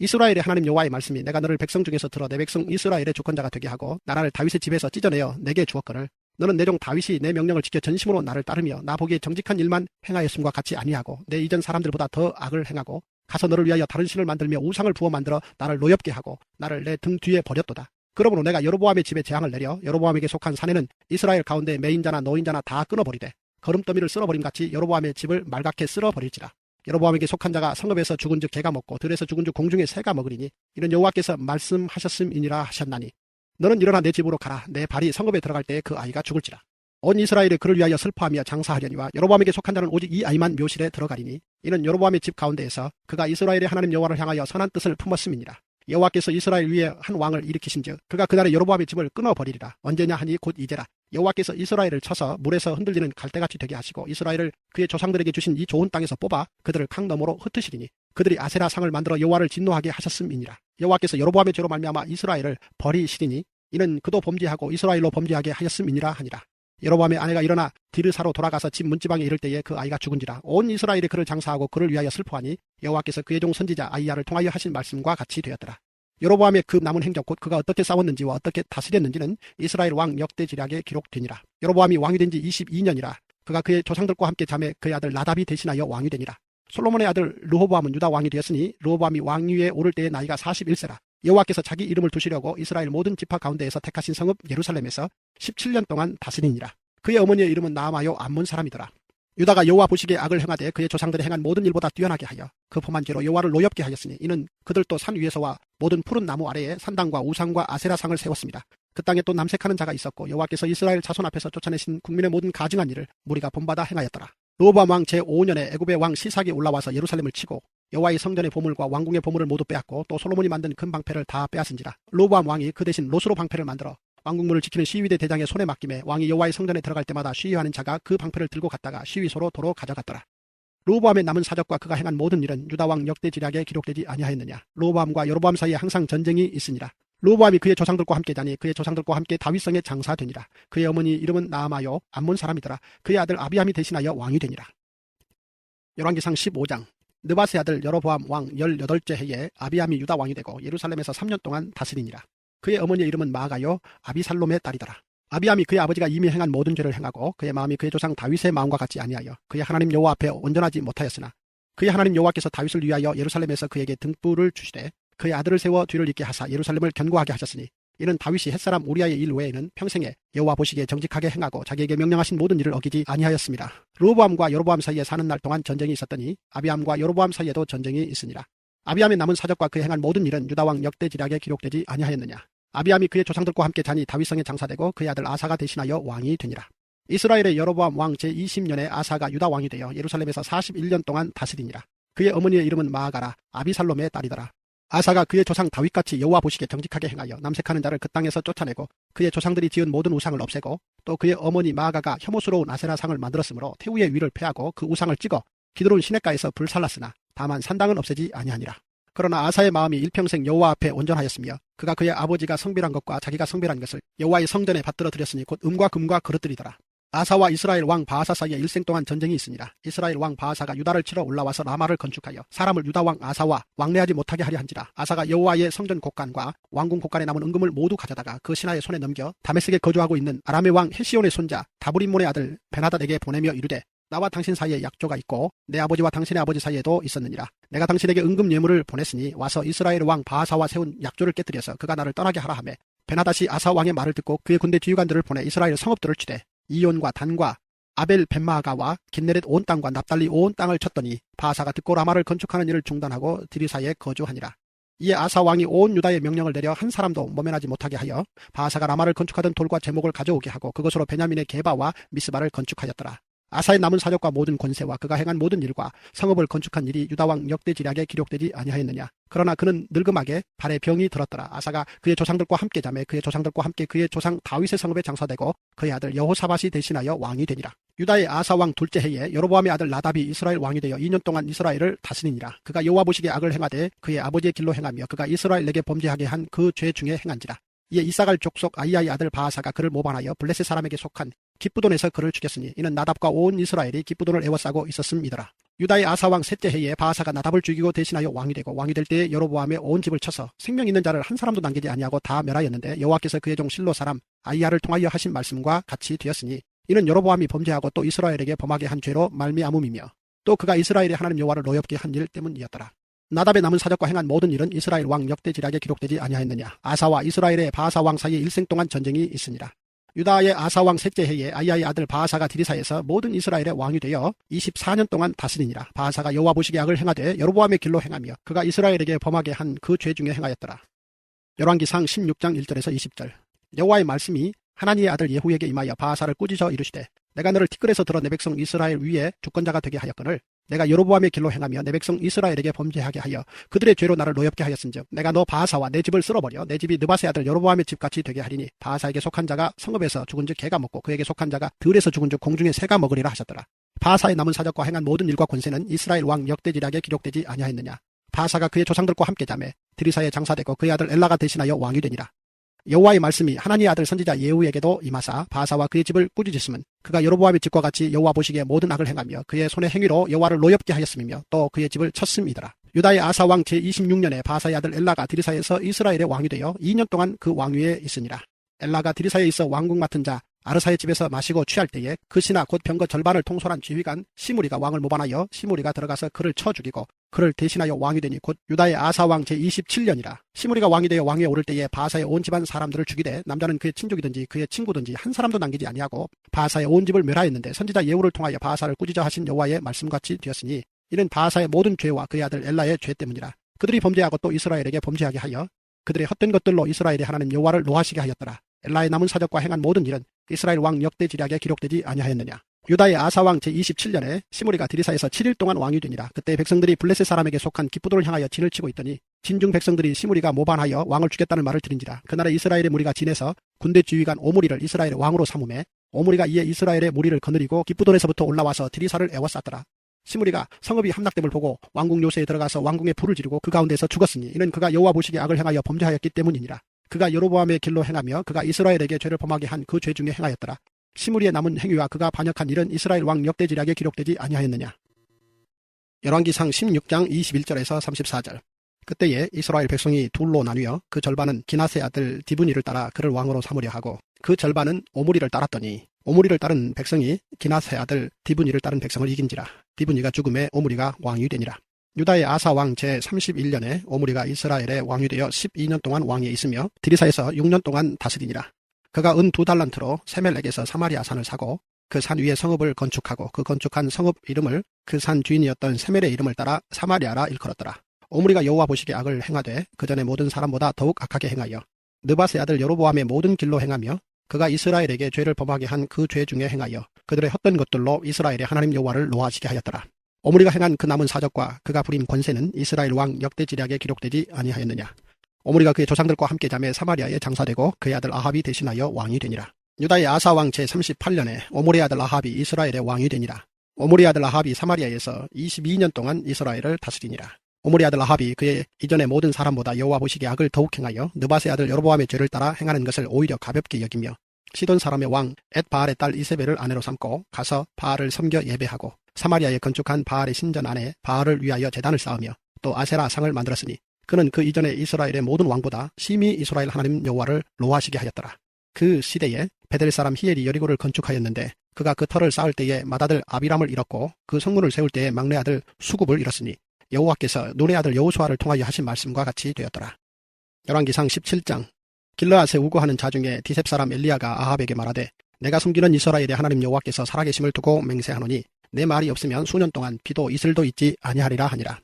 이스라엘의 하나님 여호와의 말씀이 내가 너를 백성 중에서 들어 내 백성 이스라엘의 주권자가 되게 하고 나라를 다윗의 집에서 찢어내어 내게 주었거늘 너는 내 종 다윗이 내 명령을 지켜 전심으로 나를 따르며 나 보기에 정직한 일만 행하였음과 같이 아니하고 내 이전 사람들보다 더 악을 행하고 가서 너를 위하여 다른 신을 만들며 우상을 부어 만들어 나를 노엽게 하고 나를 내 등 뒤에 버렸도다. 그러므로 내가 여로보암의 집에 재앙을 내려 여로보암에게 속한 사내는 이스라엘 가운데 매인자나 노인자나 다 끊어버리되 거름더미를 쓸어버림같이 여로보암의 집을 말갛게 쓸어버릴지라. 여로보암에게 속한 자가 성읍에서 죽은 즉 개가 먹고 들에서 죽은 즉 공중에 새가 먹으리니 이는 여호와께서 말씀하셨음이니라 하셨나니 너는 일어나 내 집으로 가라. 내 발이 성읍에 들어갈 때에 그 아이가 죽을지라. 온 이스라엘이 그를 위하여 슬퍼하며 장사하려니와 여로보암에게 속한 자는 오직 이 아이만 묘실에 들어가리니 이는 여로보암의 집 가운데에서 그가 이스라엘의 하나님 여호와를 향하여 선한 뜻을 품었음이니라. 여호와께서 이스라엘 위에 한 왕을 일으키신즉 그가 그날에 여로보암의 집을 끊어버리리라. 언제냐 하니 곧 이제라. 여호와께서 이스라엘을 쳐서 물에서 흔들리는 갈대같이 되게 하시고 이스라엘을 그의 조상들에게 주신 이 좋은 땅에서 뽑아 그들을 강 너머로 흩으시리니 그들이 아세라 상을 만들어 여호와를 진노하게 하셨음이니라. 여호와께서 여로보암의 죄로 말미암아 이스라엘을 버리시리니 이는 그도 범죄하고 이스라엘로 범죄하게 하였음이니라 하니라. 여로보암의 아내가 일어나 디르사로 돌아가서 집 문지방에 이를 때에 그 아이가 죽은지라. 온 이스라엘이 그를 장사하고 그를 위하여 슬퍼하니 여호와께서 그의 종 선지자 아이야를 통하여 하신 말씀과 같이 되었더라. 여로보암의 그 남은 행적 곧 그가 어떻게 싸웠는지와 어떻게 다스렸는지는 이스라엘 왕 역대지략에 기록되니라. 여로보암이 왕이 된 지 22년이라. 그가 그의 조상들과 함께 잠에 그의 아들 나답이 대신하여 왕이 되니라. 솔로몬의 아들 르호보암은 유다 왕이 되었으니 르호보암이 왕위에 오를 때의 나이가 41세라. 여호와께서 자기 이름을 두시려고 이스라엘 모든 지파 가운데에서 택하신 성읍 예루살렘에서 17년 동안 다스리니라. 그의 어머니의 이름은 나아마요 암몬 사람이더라. 유다가 여호와 보시기에 악을 행하되 그의 조상들이 행한 모든 일보다 뛰어나게 하여 그 범한 죄로 여호와를 노엽게 하였으니 이는 그들도 산 위에서와 모든 푸른 나무 아래에 산당과 우상과 아세라상을 세웠습니다. 그 땅에 또 남색하는 자가 있었고 여호와께서 이스라엘 자손 앞에서 쫓아내신 국민의 모든 가증한 일을 무리가 본받아 행하였더라. 르호보암 왕 제5년에 애굽의 왕 시삭이 올라와서 예루살렘을 치고 여호와의 성전의 보물과 왕궁의 보물을 모두 빼앗고 또 솔로몬이 만든 금 방패를 다 빼앗은지라. 르호보암 왕이 그 대신 롯으로 방패를 만들어 왕궁문을 지키는 시위대 대장의 손에 맡김에 왕이 여호와의 성전에 들어갈 때마다 시위하는 자가 그 방패를 들고 갔다가 시위소로 도로 가져갔더라. 르호보암의 남은 사적과 그가 행한 모든 일은 유다 왕 역대지략에 기록되지 아니하였느냐. 르호보암과 여로보암 사이에 항상 전쟁이 있으니라. 르호보암이 그의 조상들과 함께 자니 그의 조상들과 함께 다윗성에 장사되니라. 그의 어머니 이름은 나아마요 암몬 사람이더라. 그의 아들 아비암이 대신하여 왕이 되니라. 열왕기상 15장. 느밧의 아들 여로보암 왕 18째 해에 아비암이 유다 왕이 되고 예루살렘에서 3년 동안 다스리니라. 그의 어머니의 이름은 마가요 아비살롬의 딸이더라. 아비암이 그의 아버지가 이미 행한 모든 죄를 행하고 그의 마음이 그의 조상 다윗의 마음과 같이 아니하여 그의 하나님 여호와 앞에 온전하지 못하였으나 그의 하나님 여호와께서 다윗을 위하여 예루살렘에서 그에게 등불을 주시되 그의 아들을 세워 뒤를 잇게 하사 예루살렘을 견고하게 하셨으니 이는 다윗이 햇사람 우리아의 일 외에는 평생에 여호와 보시기에 정직하게 행하고 자기에게 명령하신 모든 일을 어기지 아니하였습니다. 르호보암과 여로보암 사이에 사는 날 동안 전쟁이 있었더니 아비암과 여로보암 사이에도 전쟁이 있으니라. 아비암의 남은 사적과 그의 행한 모든 일은 유다 왕 역대지략에 기록되지 아니하였느냐. 아비암이 그의 조상들과 함께 자니 다윗성에 장사되고 그의 아들 아사가 대신하여 왕이 되니라. 이스라엘의 여로보암 왕 제20년에 아사가 유다 왕이 되어 예루살렘에서 41년 동안 다스리니라. 그의 어머니의 이름은 마아가라 아비살롬의 딸이더라. 아사가 그의 조상 다윗같이 여호와 보시기에 정직하게 행하여 남색하는 자를 그 땅에서 쫓아내고 그의 조상들이 지은 모든 우상을 없애고 또 그의 어머니 마아가가 혐오스러운 아세라상을 만들었으므로 태우의 위를 패하고 그 우상을 찍어 기드론 시냇가에서 불살랐으나 다만 산당은 없애지 아니하니라. 그러나 아사의 마음이 일평생 여호와 앞에 온전하였으며 그가 그의 아버지가 성별한 것과 자기가 성별한 것을 여호와의 성전에 받들어 드렸으니 곧 음과 금과 그릇들이더라. 아사와 이스라엘 왕 바하사 사이에 일생 동안 전쟁이 있으니라. 이스라엘 왕 바하사가 유다를 치러 올라와서 라마를 건축하여 사람을 유다 왕 아사와 왕래하지 못하게 하려 한지라. 아사가 여호와의 성전 곡간과 왕궁 곡간에 남은 은금을 모두 가져다가 그 신하의 손에 넘겨 다메섹에 거주하고 있는 아람의 왕 헤시온의 손자 다브림몬의 아들 베나닷에게 보내며 이르되 나와 당신 사이에 약조가 있고 내 아버지와 당신의 아버지 사이에도 있었느니라. 내가 당신에게 은금 예물을 보냈으니 와서 이스라엘 왕 바하사와 세운 약조를 깨뜨려서 그가 나를 떠나게 하라 하매 베나닷이 아사 왕의 말을 듣고 그의 군대 지휘관들을 보내 이스라엘 성읍들을 치되 이온과 단과 아벨 벤마가와 긴네렛 온 땅과 납달리 온 땅을 쳤더니 바하사가 듣고 라마를 건축하는 일을 중단하고 디리사에 거주하니라. 이에 아사 왕이 온 유다의 명령을 내려 한 사람도 모면하지 못하게 하여 바하사가 라마를 건축하던 돌과 제목을 가져오게 하고 그것으로 베냐민의 게바와 미스바를 건축하였더라. 아사의 남은 사적과 모든 권세와 그가 행한 모든 일과 성읍을 건축한 일이 유다왕 역대지략에 기록되지 아니하였느냐. 그러나 그는 늙음하게 발에 병이 들었더라. 아사가 그의 조상들과 함께 자매 그의 조상들과 함께 그의 조상 다윗의 성읍에 장사되고 그의 아들 여호사밧이 대신하여 왕이 되니라. 유다의 아사 왕 둘째 해에 여로보암의 아들 나답이 이스라엘 왕이 되어 2년 동안 이스라엘을 다스리니라. 그가 여호와 보시기에 악을 행하되 그의 아버지의 길로 행하며 그가 이스라엘에게 범죄하게 한 그 죄 중에 행한지라. 이에 이사갈 족속 아이야의 아들 바하사가 그를 모반하여 블레셋 사람에게 속한 기쁘돈에서 그를 죽였으니 이는 나답과 온 이스라엘이 기쁘돈을 애워싸고 있었음이더라. 유다의 아사왕 셋째 해에 바하사가 나답을 죽이고 대신하여 왕이 되고 왕이 될 때에 여로보암의 온 집을 쳐서 생명 있는 자를 한 사람도 남기지 아니하고 다 멸하였는데 여호와께서 그의 종 실로 사람 아이야를 통하여 하신 말씀과 같이 되었으니 이는 여로보암이 범죄하고 또 이스라엘에게 범하게 한 죄로 말미암음이며 또 그가 이스라엘의 하나님 여호와를 노엽게 한 일 때문이었더라. 나답의 남은 사적과 행한 모든 일은 이스라엘 왕 역대지략에 기록되지 아니하였느냐. 아사와 이스라엘의 바하사 왕 사이에 일생 동안 전쟁이 있으니라. 유다의 아사왕 셋째 해에 아이야의 아들 바하사가 디리사에서 모든 이스라엘의 왕이 되어 24년 동안 다스리니라. 바하사가 여호와 보시기에 악을 행하되 여로보암의 길로 행하며 그가 이스라엘에게 범하게 한 그 죄 중에 행하였더라. 열왕기상 16장 1절에서 20절. 여호와의 말씀이 하나니의 아들 예후에게 임하여 바하사를 꾸짖어 이르시되 내가 너를 티끌에서 들어 내 백성 이스라엘 위에 주권자가 되게 하였거늘 내가 여로보암의 길로 행하며 내 백성 이스라엘에게 범죄하게 하여 그들의 죄로 나를 노엽게 하였은즉 내가 너 바하사와 내 집을 쓸어버려 내 집이 느바세 아들 여로보암의 집같이 되게 하리니 바하사에게 속한 자가 성읍에서 죽은즉 개가 먹고 그에게 속한 자가 들에서 죽은즉 공중에 새가 먹으리라 하셨더라. 바하사의 남은 사적과 행한 모든 일과 권세는 이스라엘 왕 역대지략에 기록되지 아니하였느냐. 바하사가 그의 조상들과 함께 자매 디리사에 장사되고 그의 아들 엘라가 대신하여 왕이 되니라. 여호와의 말씀이 하나니의 아들 선지자 예후에게도 임하사 바하사와 그의 집을 꾸짖으시면 그가 여로보암의 집과 같이 여호와 보시기에 모든 악을 행하며 그의 손의 행위로 여호와를 노엽게 하였음이며 또 그의 집을 쳤음이더라. 유다의 아사 왕 제26년에 바하사의 아들 엘라가 디리사에서 이스라엘의 왕이 되어 2년 동안 그 왕위에 있으니라. 엘라가 디리사에 있어 왕궁 맡은 자 아르사의 집에서 마시고 취할 때에 그 신하 곧 병거 절반을 통솔한 지휘관 시므리가 왕을 모반하여 시므리가 들어가서 그를 쳐 죽이고 그를 대신하여 왕이 되니 곧 유다의 아사 왕 제27년이라. 시므리가 왕이 되어 왕위에 오를 때에 바하사의 온 집안 사람들을 죽이되 남자는 그의 친족이든지 그의 친구든지 한 사람도 남기지 아니하고 바하사의 온 집을 멸하였는데 선지자 예후를 통하여 바하사를 꾸짖어 하신 여호와의 말씀같이 되었으니 이는 바하사의 모든 죄와 그의 아들 엘라의 죄 때문이라. 그들이 범죄하고 또 이스라엘에게 범죄하게 하여 그들의 헛된 것들로 이스라엘의 하나님 여호와를 노하시게 하였더라. 엘라의 남은 사적과 행한 모든 일은 이스라엘 왕 역대지략에 기록되지 아니하였느냐. 유다의 아사왕 제27년에 시므리가 디리사에서 7일 동안 왕이 되니라. 그때 백성들이 블레셋 사람에게 속한 기쁘도를 향하여 진을 치고 있더니 진중 백성들이 시므리가 모반하여 왕을 죽였다는 말을 들은지라. 그날에 이스라엘의 무리가 진에서 군대 지휘관 오므리를 이스라엘의 왕으로 삼음해 오므리가 이에 이스라엘의 무리를 거느리고 기쁘돈에서부터 올라와서 디리사를 에워쌌더라. 시므리가 성읍이 함락됨을 보고 왕궁 요새에 들어가서 왕궁에 불을 지르고 그 가운데서 죽었으니 이는 그가 여호와 보시기에 악을 행하여 범죄하였기 때문이니라. 그가 여로보암의 길로 행하며 그가 이스라엘에게 죄를 범하게 한 그 죄 중에 행하였더라. 시므리의 남은 행위와 그가 반역한 일은 이스라엘 왕 역대지략에 기록되지 아니하였느냐. 열왕기상 16장 21절에서 34절. 그때에 이스라엘 백성이 둘로 나뉘어 그 절반은 기낫의 아들 디브니를 따라 그를 왕으로 삼으려 하고 그 절반은 오므리를 따랐더니 오므리를 따른 백성이 기낫의 아들 디브니를 따른 백성을 이긴지라. 디브니가 죽음에 오므리가 왕이 되니라. 유다의 아사 왕 제31년에 오므리가 이스라엘의 왕이 되어 12년 동안 왕위에 있으며 디리사에서 6년 동안 다스리니라. 그가 은 2달란트로 세멜렉에서 사마리아 산을 사고 그 산 위에 성읍을 건축하고 그 건축한 성읍 이름을 그 산 주인이었던 세멜의 이름을 따라 사마리아라 일컬었더라. 오므리가 여호와 보시기에 악을 행하되 그 전에 모든 사람보다 더욱 악하게 행하여 느바세 아들 여로보암의 모든 길로 행하며 그가 이스라엘에게 죄를 범하게 한 그 죄 중에 행하여 그들의 헛된 것들로 이스라엘의 하나님 여호와를 노하시게 하였더라. 오므리가 행한 그 남은 사적과 그가 부린 권세는 이스라엘 왕 역대지략에 기록되지 아니하였느냐. 오므리가 그의 조상들과 함께 잠에 사마리아에 장사되고 그의 아들 아합이 대신하여 왕이 되니라. 유다의 아사 왕 제38년에 오므리의 아들 아합이 이스라엘의 왕이 되니라. 오므리의 아들 아합이 사마리아에서 22년 동안 이스라엘을 다스리니라. 오므리의 아들 아합이 그의 이전의 모든 사람보다 여호와 보시기에 악을 더욱 행하여 느바세 아들 여로보암의 죄를 따라 행하는 것을 오히려 가볍게 여기며 시돈 사람의 왕 엣바알의 딸 이세벨을 아내로 삼고 가서 바알을 섬겨 예배하고 사마리아에 건축한 바알의 신전 안에 바알을 위하여 제단을 쌓으며 또 아세라 상을 만들었으니 그는 그 이전에 이스라엘의 모든 왕보다 심히 이스라엘 하나님 여호와를 노하시게 하였더라. 그 시대에 베델 사람 히엘이 여리고를 건축하였는데 그가 그 터를 쌓을 때에 맏아들 아비람을 잃었고 그 성문을 세울 때에 막내 아들 수굽을 잃었으니 여호와께서 눈의 아들 여호수아를 통하여 하신 말씀과 같이 되었더라. 열왕기상 17장. 길르앗에 우고하는 자 중에 디셉 사람 엘리야가 아합에게 말하되 내가 숨기는 이스라엘의 하나님 여호와께서 살아계심을 두고 맹세하노니 내 말이 없으면 수년 동안 비도 이슬도 있지 아니하리라 하니라.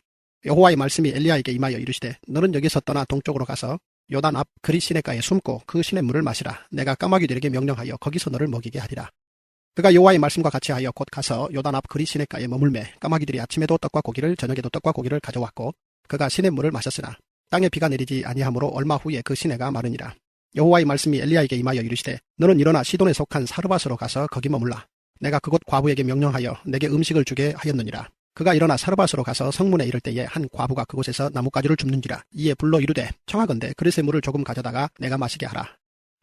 여호와의 말씀이 엘리야에게 임하여 이르시되 너는 여기서 떠나 동쪽으로 가서 요단 앞 그리 시내가에 숨고 그 시냇물을 마시라. 내가 까마귀들에게 명령하여 거기서 너를 먹이게 하리라. 그가 여호와의 말씀과 같이 하여 곧 가서 요단 앞 그리 시냇가에 머물매 까마귀들이 아침에도 떡과 고기를 저녁에도 떡과 고기를 가져왔고 그가 시냇물을 마셨으나 땅에 비가 내리지 아니하므로 얼마 후에 그 시내가 마르니라. 여호와의 말씀이 엘리야에게 임하여 이르시되 너는 일어나 시돈에 속한 사르밧으로 가서 거기 머물라. 내가 그곳 과부에게 명령하여 내게 음식을 주게 하였느니라. 그가 일어나 사르밧으로 가서 성문에 이를 때에 한 과부가 그곳에서 나뭇가지를 줍는지라. 이에 불러 이르되 청하건대 그릇에 물을 조금 가져다가 내가 마시게 하라.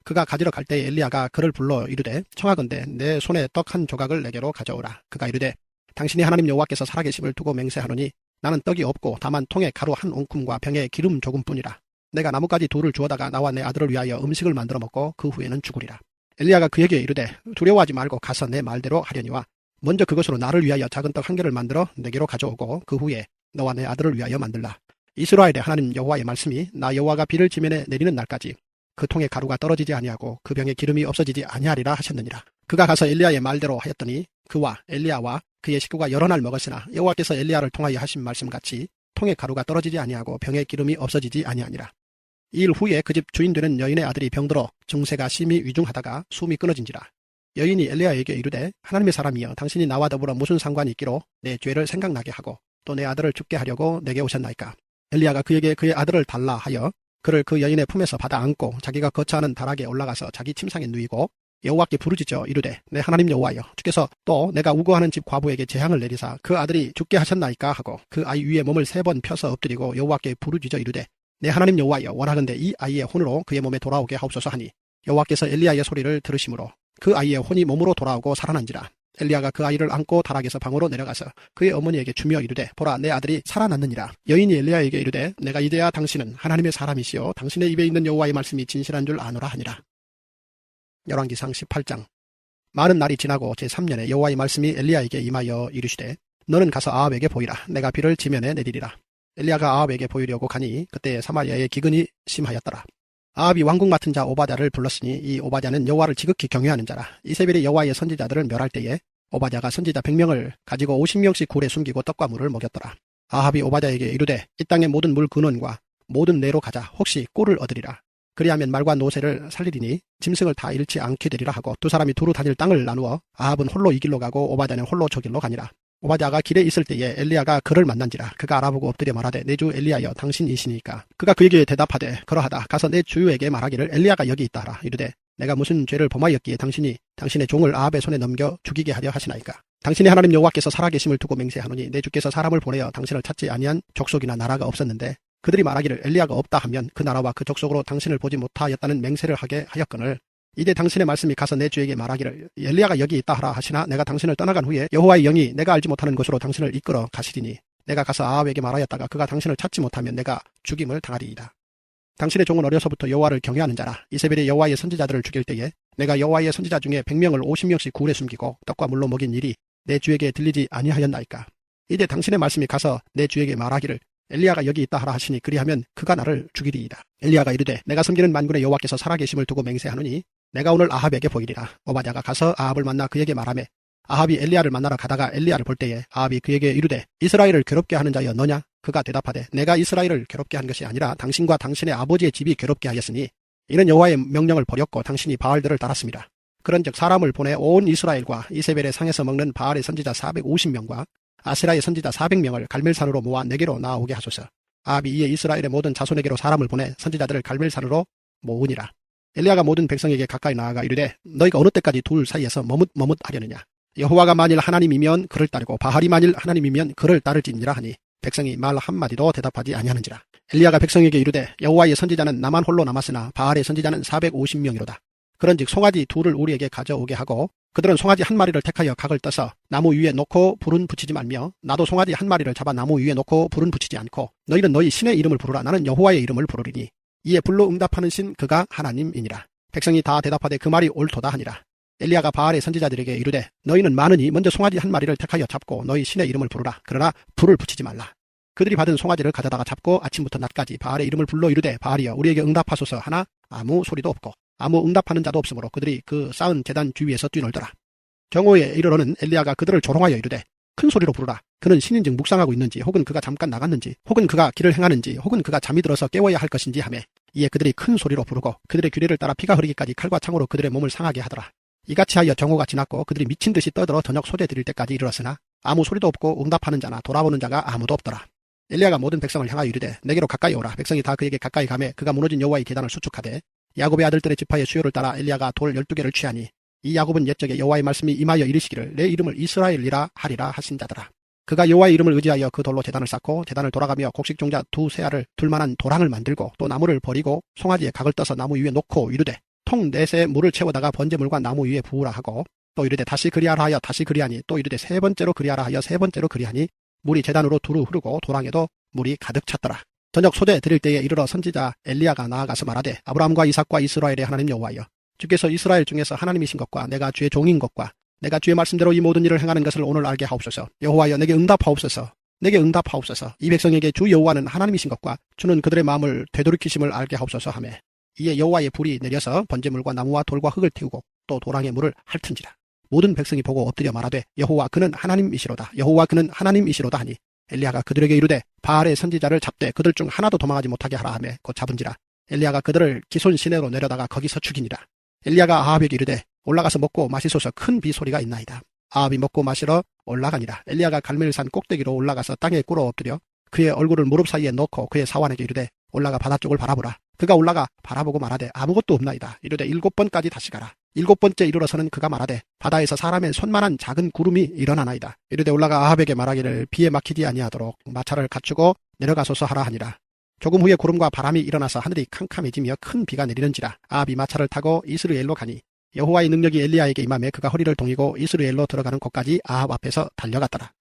그가 가지러 갈 때에 엘리야가 그를 불러 이르되 청하건대 내 손에 떡 한 조각을 내게로 가져오라. 그가 이르되 당신이 하나님 여호와께서 살아계심을 두고 맹세하노니 나는 떡이 없고 다만 통에 가루 한 웅큼과 병에 기름 조금뿐이라. 내가 나뭇가지 둘을 주어다가 나와 내 아들을 위하여 음식을 만들어 먹고 그 후에는 죽으리라. 엘리야가 그에게 이르되 두려워하지 말고 가서 내 말대로 하려니와 먼저 그것으로 나를 위하여 작은 떡 한 개를 만들어 내게로 가져오고 그 후에 너와 내 아들을 위하여 만들라. 이스라엘의 하나님 여호와의 말씀이 나 여호와가 비를 지면에 내리는 날까지 그 통에 가루가 떨어지지 아니하고 그 병에 기름이 없어지지 아니하리라 하셨느니라. 그가 가서 엘리야의 말대로 하였더니 그와 엘리야와 그의 식구가 여러 날 먹었으나 여호와께서 엘리야를 통하여 하신 말씀같이 통에 가루가 떨어지지 아니하고 병에 기름이 없어지지 아니하니라. 이 일 후에 그 집 주인 되는 여인의 아들이 병들어 증세가 심히 위중하다가 숨이 끊어진지라. 여인이 엘리야에게 이르되 하나님의 사람이여 당신이 나와 더불어 무슨 상관이 있기로 내 죄를 생각나게 하고 또 내 아들을 죽게 하려고 내게 오셨나이까. 엘리야가 그에게 그의 아들을 달라 하여 그를 그 여인의 품에서 받아 안고 자기가 거처하는 다락에 올라가서 자기 침상에 누이고 여호와께 부르짖어 이르되 내 하나님 여호와여 주께서 또 내가 우거하는 집 과부에게 재앙을 내리사 그 아들이 죽게 하셨나이까 하고 그 아이 위에 몸을 3번 펴서 엎드리고 여호와께 부르짖어 이르되 내 하나님 여호와여 원하건대 이 아이의 혼으로 그의 몸에 돌아오게 하옵소서 하니 여호와께서 엘리야의 소리를 들으심으로 그 아이의 혼이 몸으로 돌아오고 살아난지라. 엘리야가 그 아이를 안고 다락에서 방으로 내려가서 그의 어머니에게 주며 이르되 보라 내 아들이 살아났느니라. 여인이 엘리야에게 이르되 내가 이제야 당신은 하나님의 사람이시오 당신의 입에 있는 여호와의 말씀이 진실한 줄 아노라 하니라. 열왕기상 18장. 많은 날이 지나고 제3년에 여호와의 말씀이 엘리야에게 임하여 이르시되 너는 가서 아합에게 보이라. 내가 비를 지면에 내리리라. 엘리야가 아합에게 보이려고 가니 그때 사마리아의 기근이 심하였더라. 아합이 왕궁 맡은 자 오바댜를 불렀으니 이 오바댜는 여호와를 지극히 경외하는 자라. 이세벨이 여호와의 선지자들을 멸할 때에 오바댜가 선지자 100명을 가지고 50명씩 굴에 숨기고 떡과 물을 먹였더라. 아합이 오바댜에게 이르되 이 땅의 모든 물 근원과 모든 내로 가자. 혹시 꿀을 얻으리라. 그리하면 말과 노새를 살리리니 짐승을 다 잃지 않게 되리라 하고 두 사람이 두루 다닐 땅을 나누어 아합은 홀로 이 길로 가고 오바댜는 홀로 저 길로 가니라. 오바댜가 길에 있을 때에 엘리야가 그를 만난지라. 그가 알아보고 엎드려 말하되 내 주 엘리야여 당신이시니까. 그가 그에게 대답하되 그러하다. 가서 내 주에게 말하기를 엘리야가 여기 있다 하라. 이르되 내가 무슨 죄를 범하였기에 당신이 당신의 종을 아합의 손에 넘겨 죽이게 하려 하시나이까. 당신의 하나님 여호와께서 살아계심을 두고 맹세하노니 내 주께서 사람을 보내어 당신을 찾지 아니한 족속이나 나라가 없었는데 그들이 말하기를 엘리야가 없다 하면 그 나라와 그 족속으로 당신을 보지 못하였다는 맹세를 하게 하였거늘 이제 당신의 말씀이 가서 내 주에게 말하기를 엘리야가 여기 있다 하라 하시나 내가 당신을 떠나간 후에 여호와의 영이 내가 알지 못하는 곳으로 당신을 이끌어 가시리니 내가 가서 아합에게 말하였다가 그가 당신을 찾지 못하면 내가 죽임을 당하리이다. 당신의 종은 어려서부터 여호와를 경외하는 자라. 이세벨이 여호와의 선지자들을 죽일 때에 내가 여호와의 선지자 중에 100명을 50명씩 굴에 숨기고 떡과 물로 먹인 일이 내 주에게 들리지 아니하였나이까. 이제 당신의 말씀이 가서 내 주에게 말하기를 엘리야가 여기 있다 하라 하시니 그리하면 그가 나를 죽이리이다. 엘리야가 이르되 내가 섬기는 만군의 여호와께서 살아계심을 두고 맹세하노니 내가 오늘 아합에게 보이리라. 오바댜가 가서 아합을 만나 그에게 말하매 아합이 엘리야를 만나러 가다가 엘리야를 볼 때에 아합이 그에게 이르되 이스라엘을 괴롭게 하는 자여 너냐? 그가 대답하되 내가 이스라엘을 괴롭게 한 것이 아니라 당신과 당신의 아버지의 집이 괴롭게 하였으니 이는 여호와의 명령을 버렸고 당신이 바알들을 따랐습니다. 그런즉 사람을 보내 온 이스라엘과 이세벨의 상에서 먹는 바알의 선지자 450명과 아세라의 선지자 400명을 갈멜산으로 모아 내게로 나오게 하소서. 아합이 이에 이스라엘의 모든 자손에게로 사람을 보내 선지자들을 갈멜산으로 모으니라. 엘리야가 모든 백성에게 가까이 나아가 이르되 너희가 어느 때까지 둘 사이에서 머뭇하려느냐. 여호와가 만일 하나님이면 그를 따르고 바알이 만일 하나님이면 그를 따를지니라 하니 백성이 말 한마디도 대답하지 아니하는지라. 엘리야가 백성에게 이르되 여호와의 선지자는 나만 홀로 남았으나 바알의 선지자는 450명이로다. 그런즉 송아지 둘을 우리에게 가져오게 하고 그들은 송아지 한 마리를 택하여 각을 떠서 나무 위에 놓고 불은 붙이지 말며 나도 송아지 한 마리를 잡아 나무 위에 놓고 불은 붙이지 않고 너희는 너희 신의 이름을 부르라. 나는 여호와의 이름을 부르리니 이에 불로 응답하는 신 그가 하나님이니라. 백성이 다 대답하되 그 말이 옳도다 하니라. 엘리야가 바알의 선지자들에게 이르되 너희는 많으니 먼저 송아지 한 마리를 택하여 잡고 너희 신의 이름을 부르라. 그러나 불을 붙이지 말라. 그들이 받은 송아지를 가져다가 잡고 아침부터 낮까지 바알의 이름을 불러 이르되 바알이여 우리에게 응답하소서 하나 아무 소리도 없고 아무 응답하는 자도 없으므로 그들이 그 쌓은 제단 주위에서 뛰놀더라. 정오에 이르러는 엘리야가 그들을 조롱하여 이르되 큰 소리로 부르라. 그는 신인즉 묵상하고 있는지 혹은 그가 잠깐 나갔는지 혹은 그가 길을 행하는지 혹은 그가 잠이 들어서 깨워야 할 것인지 하매 이에 그들이 큰 소리로 부르고 그들의 규례를 따라 피가 흐르기까지 칼과 창으로 그들의 몸을 상하게 하더라. 이같이 하여 정오가 지났고 그들이 미친 듯이 떠들어 저녁 소재 드릴 때까지 이르렀으나 아무 소리도 없고 응답하는 자나 돌아보는 자가 아무도 없더라. 엘리야가 모든 백성을 향하여 이르되 내게로 가까이 오라. 백성이 다 그에게 가까이 가매 그가 무너진 여호와의 계단을 수축하되 야곱의 아들들의 지파의 수요를 따라 엘리야가 돌 12개를 취하니 이 야곱은 옛적에 여호와의 말씀이 임하여 이르시기를 내 이름을 이스라엘이라 하리라 하신 자더라. 그가 여호와의 이름을 의지하여 그 돌로 제단을 쌓고 제단을 돌아가며 곡식종자 2 알을 둘만한 도랑을 만들고 또 나무를 버리고 송아지에 각을 떠서 나무 위에 놓고 이르되 통 4새 물을 채우다가 번제물과 나무 위에 부으라 하고 또 이르되 다시 그리하라 하여 다시 그리하니 또 이르되 세 번째로 그리하라 하여 세 번째로 그리하니 물이 제단으로 두루 흐르고 도랑에도 물이 가득 찼더라. 저녁 소재 드릴 때에 이르러 선지자 엘리야가 나아가서 말하되 아브라함과 이삭과 이스라엘의 하나님 여호와여 주께서 이스라엘 중에서 하나님이신 것과 내가 주의 종인 것과 내가 주의 말씀대로 이 모든 일을 행하는 것을 오늘 알게 하옵소서. 여호와여 내게 응답하옵소서. 내게 응답하옵소서. 이 백성에게 주 여호와는 하나님이신 것과 주는 그들의 마음을 되돌이키심을 알게 하옵소서 하매 이에 여호와의 불이 내려서 번제물과 나무와 돌과 흙을 태우고 또 도랑의 물을 핥은지라. 모든 백성이 보고 엎드려 말하되 여호와 그는 하나님이시로다. 여호와 그는 하나님이시로다 하니 엘리야가 그들에게 이르되 바알의 선지자를 잡되 그들 중 하나도 도망하지 못하게 하라 하며 곧 잡은지라. 엘리야가 그들을 기손 시내로 내려다가 거기서 죽이니라. 엘리야가 아합에게 이르되 올라가서 먹고 마시소서. 큰 비 소리가 있나이다. 아합이 먹고 마시러 올라가니라. 엘리야가 갈멜산 꼭대기로 올라가서 땅에 꿇어 엎드려 그의 얼굴을 무릎 사이에 넣고 그의 사환에게 이르되 올라가 바다 쪽을 바라보라. 그가 올라가 바라보고 말하되 아무것도 없나이다. 이르되 7번까지 다시 가라. 7번째 이르러서는 그가 말하되 바다에서 사람의 손만한 작은 구름이 일어나나이다. 이르되 올라가 아합에게 말하기를 비에 막히지 아니하도록 마차를 갖추고 내려가소서 하라 하니라. 조금 후에 구름과 바람이 일어나서 하늘이 캄캄해지며 큰 비가 내리는지라. 아합이 마차를 타고 이스라엘로 가니 여호와의 능력이 엘리야에게 임하매 그가 허리를 동이고 이스라엘로 들어가는 곳까지 아합 앞에서 달려갔더라.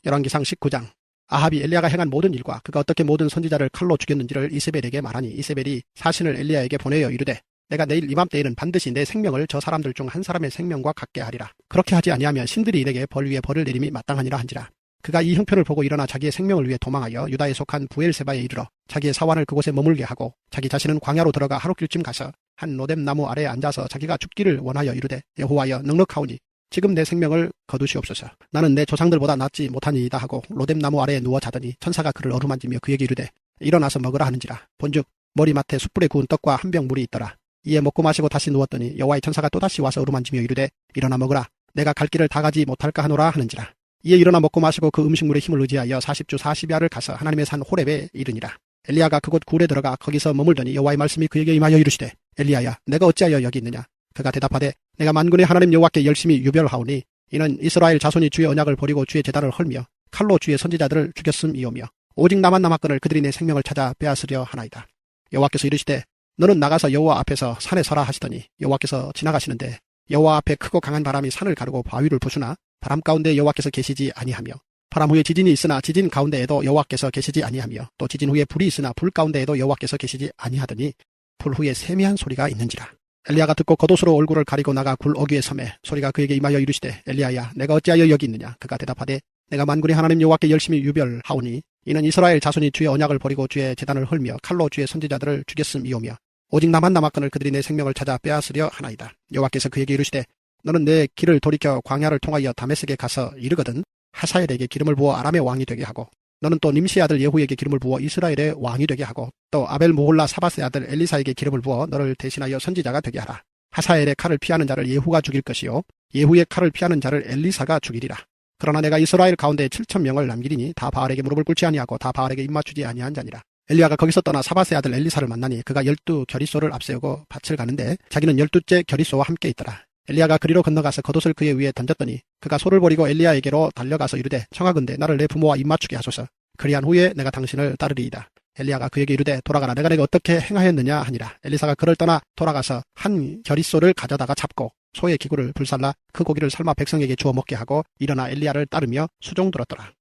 열왕기상 19장. 아합이 엘리야가 행한 모든 일과 그가 어떻게 모든 선지자를 칼로 죽였는지를 이세벨에게 말하니 이세벨이 사신을 엘리야에게 보내어 이르되 내가 내일 이맘때에는 반드시 내 생명을 저 사람들 중 한 사람의 생명과 같게 하리라. 그렇게 하지 아니하면 신들이 내게 벌 위에 벌을 내림이 마땅하니라 한지라. 그가 이 형편을 보고 일어나 자기의 생명을 위해 도망하여 유다에 속한 부엘세바에 이르러 자기의 사환을 그곳에 머물게 하고 자기 자신은 광야로 들어가 하룻길쯤 가서 한 로뎀 나무 아래에 앉아서 자기가 죽기를 원하여 이르되 여호와여 넉넉하오니 지금 내 생명을 거두시옵소서. 나는 내 조상들보다 낫지 못하니이다 하고 로뎀 나무 아래에 누워 자더니 천사가 그를 어루만지며 그에게 이르되 일어나서 먹으라 하는지라. 본즉 머리맡에 숯불에 구운 떡과 한 병 물이 있더라. 이에 먹고 마시고 다시 누웠더니 여호와의 천사가 또다시 와서 어루만지며 이르되 일어나 먹으라. 내가 갈 길을 다 가지 못할까 하노라 하는지라. 이에 일어나 먹고 마시고 그 음식물의 힘을 의지하여 40주 40야를 가서 하나님의 산 호렙에 이르니라. 엘리야가 그곳 굴에 들어가 거기서 머물더니 여호와의 말씀이 그에게 임하여 이르시되 엘리야야 내가 어찌하여 여기 있느냐. 그가 대답하되 내가 만군의 하나님 여호와께 열심히 유별하오니 이는 이스라엘 자손이 주의 언약을 버리고 주의 제단을 헐며 칼로 주의 선지자들을 죽였음이오며 오직 나만 남았거늘 그들이 내 생명을 찾아 빼앗으려 하나이다. 여호와께서 이르시되 너는 나가서 여호와 앞에서 산에 서라 하시더니 여호와께서 지나가시는데 여호와 앞에 크고 강한 바람이 산을 가르고 바위를 부수나 바람 가운데 여호와께서 계시지 아니하며 바람 후에 지진이 있으나 지진 가운데에도 여호와께서 계시지 아니하며 또 지진 후에 불이 있으나 불 가운데에도 여호와께서 계시지 아니하더니 불 후에 세미한 소리가 있는지라. 엘리야가 듣고 겉옷으로 얼굴을 가리고 나가 굴 어귀에 서매 소리가 그에게 임하여 이르시되 엘리야야 내가 어찌하여 여기 있느냐. 그가 대답하되 내가 만군의 하나님 여호와께 열심히 유별하오니 이는 이스라엘 자손이 주의 언약을 버리고 주의 제단을 헐며 칼로 주의 선지자들을 죽였음이오며 오직 나만 남았거늘 그들이 내 생명을 찾아 빼앗으려 하나이다. 여호와께서 그에게 이르시되 너는 내 길을 돌이켜 광야를 통하여 다메섹에 가서 이르거든 하사엘에게 기름을 부어 아람의 왕이 되게 하고 너는 또 님시의 아들 예후에게 기름을 부어 이스라엘의 왕이 되게 하고 또 아벨 모홀라 사바스의 아들 엘리사에게 기름을 부어 너를 대신하여 선지자가 되게 하라. 하사엘의 칼을 피하는 자를 예후가 죽일 것이요 예후의 칼을 피하는 자를 엘리사가 죽이리라. 그러나 내가 이스라엘 가운데 7,000명을 남기리니 다 바알에게 무릎을 꿇지 아니하고 다 바알에게 입맞추지 아니한 자니라. 엘리야가 거기서 떠나 사바스의 아들 엘리사를 만나니 그가 12 겨리소를 앞세우고 밭을 가는데 자기는 12째 겨리소와 함께 있더라. 엘리야가 그리로 건너가서 겉옷을 그의 위에 던졌더니 그가 소를 버리고 엘리야에게로 달려가서 이르되 청하건대 나를 내 부모와 입맞추게 하소서. 그리한 후에 내가 당신을 따르리이다. 엘리야가 그에게 이르되 돌아가라. 내가 내게 어떻게 행하였느냐 하니라. 엘리사가 그를 떠나 돌아가서 한 겨리소를 가져다가 잡고 소의 기구를 불살라 그 고기를 삶아 백성에게 주어 먹게 하고 일어나 엘리야를 따르며 수종 들었더라.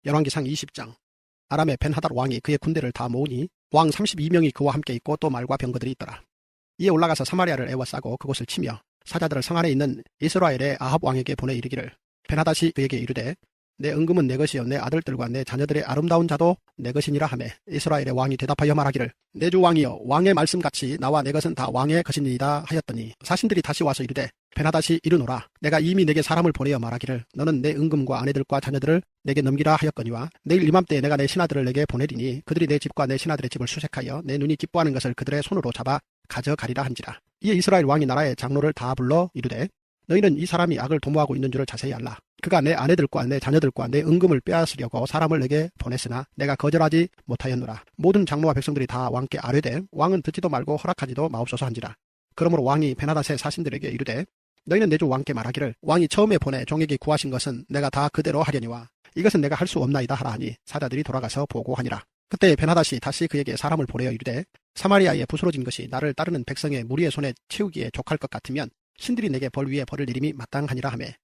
열왕기상 20장. 아람의 벤하닷 왕이 그의 군대를 다 모으니 왕 32명이 그와 함께 있고 또 말과 병거들이 있더라. 이에 올라가서 사마리아를 에워싸고 그곳을 치며 사자들을 성 안에 있는 이스라엘의 아합 왕에게 보내 이르기를 벤하닷이 그에게 이르되 내 은금은 내 것이요 내 아들들과 내 자녀들의 아름다운 자도 내 것이니라 하매 이스라엘의 왕이 대답하여 말하기를 내 주 왕이여 왕의 말씀같이 나와 내 것은 다 왕의 것이니이다 하였더니 사신들이 다시 와서 이르되 벤하닷이 이르노라 내가 이미 내게 사람을 보내어 말하기를 너는 내 은금과 아내들과 자녀들을 내게 넘기라 하였거니와 내일 이맘때에 내가 내 신하들을 내게 보내리니 그들이 내 집과 내 신하들의 집을 수색하여 내 눈이 기뻐하는 것을 그들의 손으로 잡아 가져가리라 한지라. 이에 이스라엘 왕이 나라의 장로를 다 불러 이르되 너희는 이 사람이 악을 도모하고 있는 줄을 자세히 알라. 그가 내 아내들과 내 자녀들과 내 은금을 빼앗으려고 사람을 내게 보냈으나 내가 거절하지 못하였노라. 모든 장로와 백성들이 다 왕께 아뢰되 왕은 듣지도 말고 허락하지도 마옵소서 한지라. 그러므로 왕이 벤하닷의 사신들에게 이르되 너희는 내 주 왕께 말하기를 왕이 처음에 보내 종에게 구하신 것은 내가 다 그대로 하려니와 이것은 내가 할 수 없나이다 하라 하니 사자들이 돌아가서 보고하니라. 그때 벤하닷이 다시 그에게 사람을 보내어 이르되 사마리아에 부스러진 것이 나를 따르는 백성의 무리의 손에 채우기에 족할 것 같으면 신들이 내게 벌 위에 벌을 내림이 마땅하니라 하매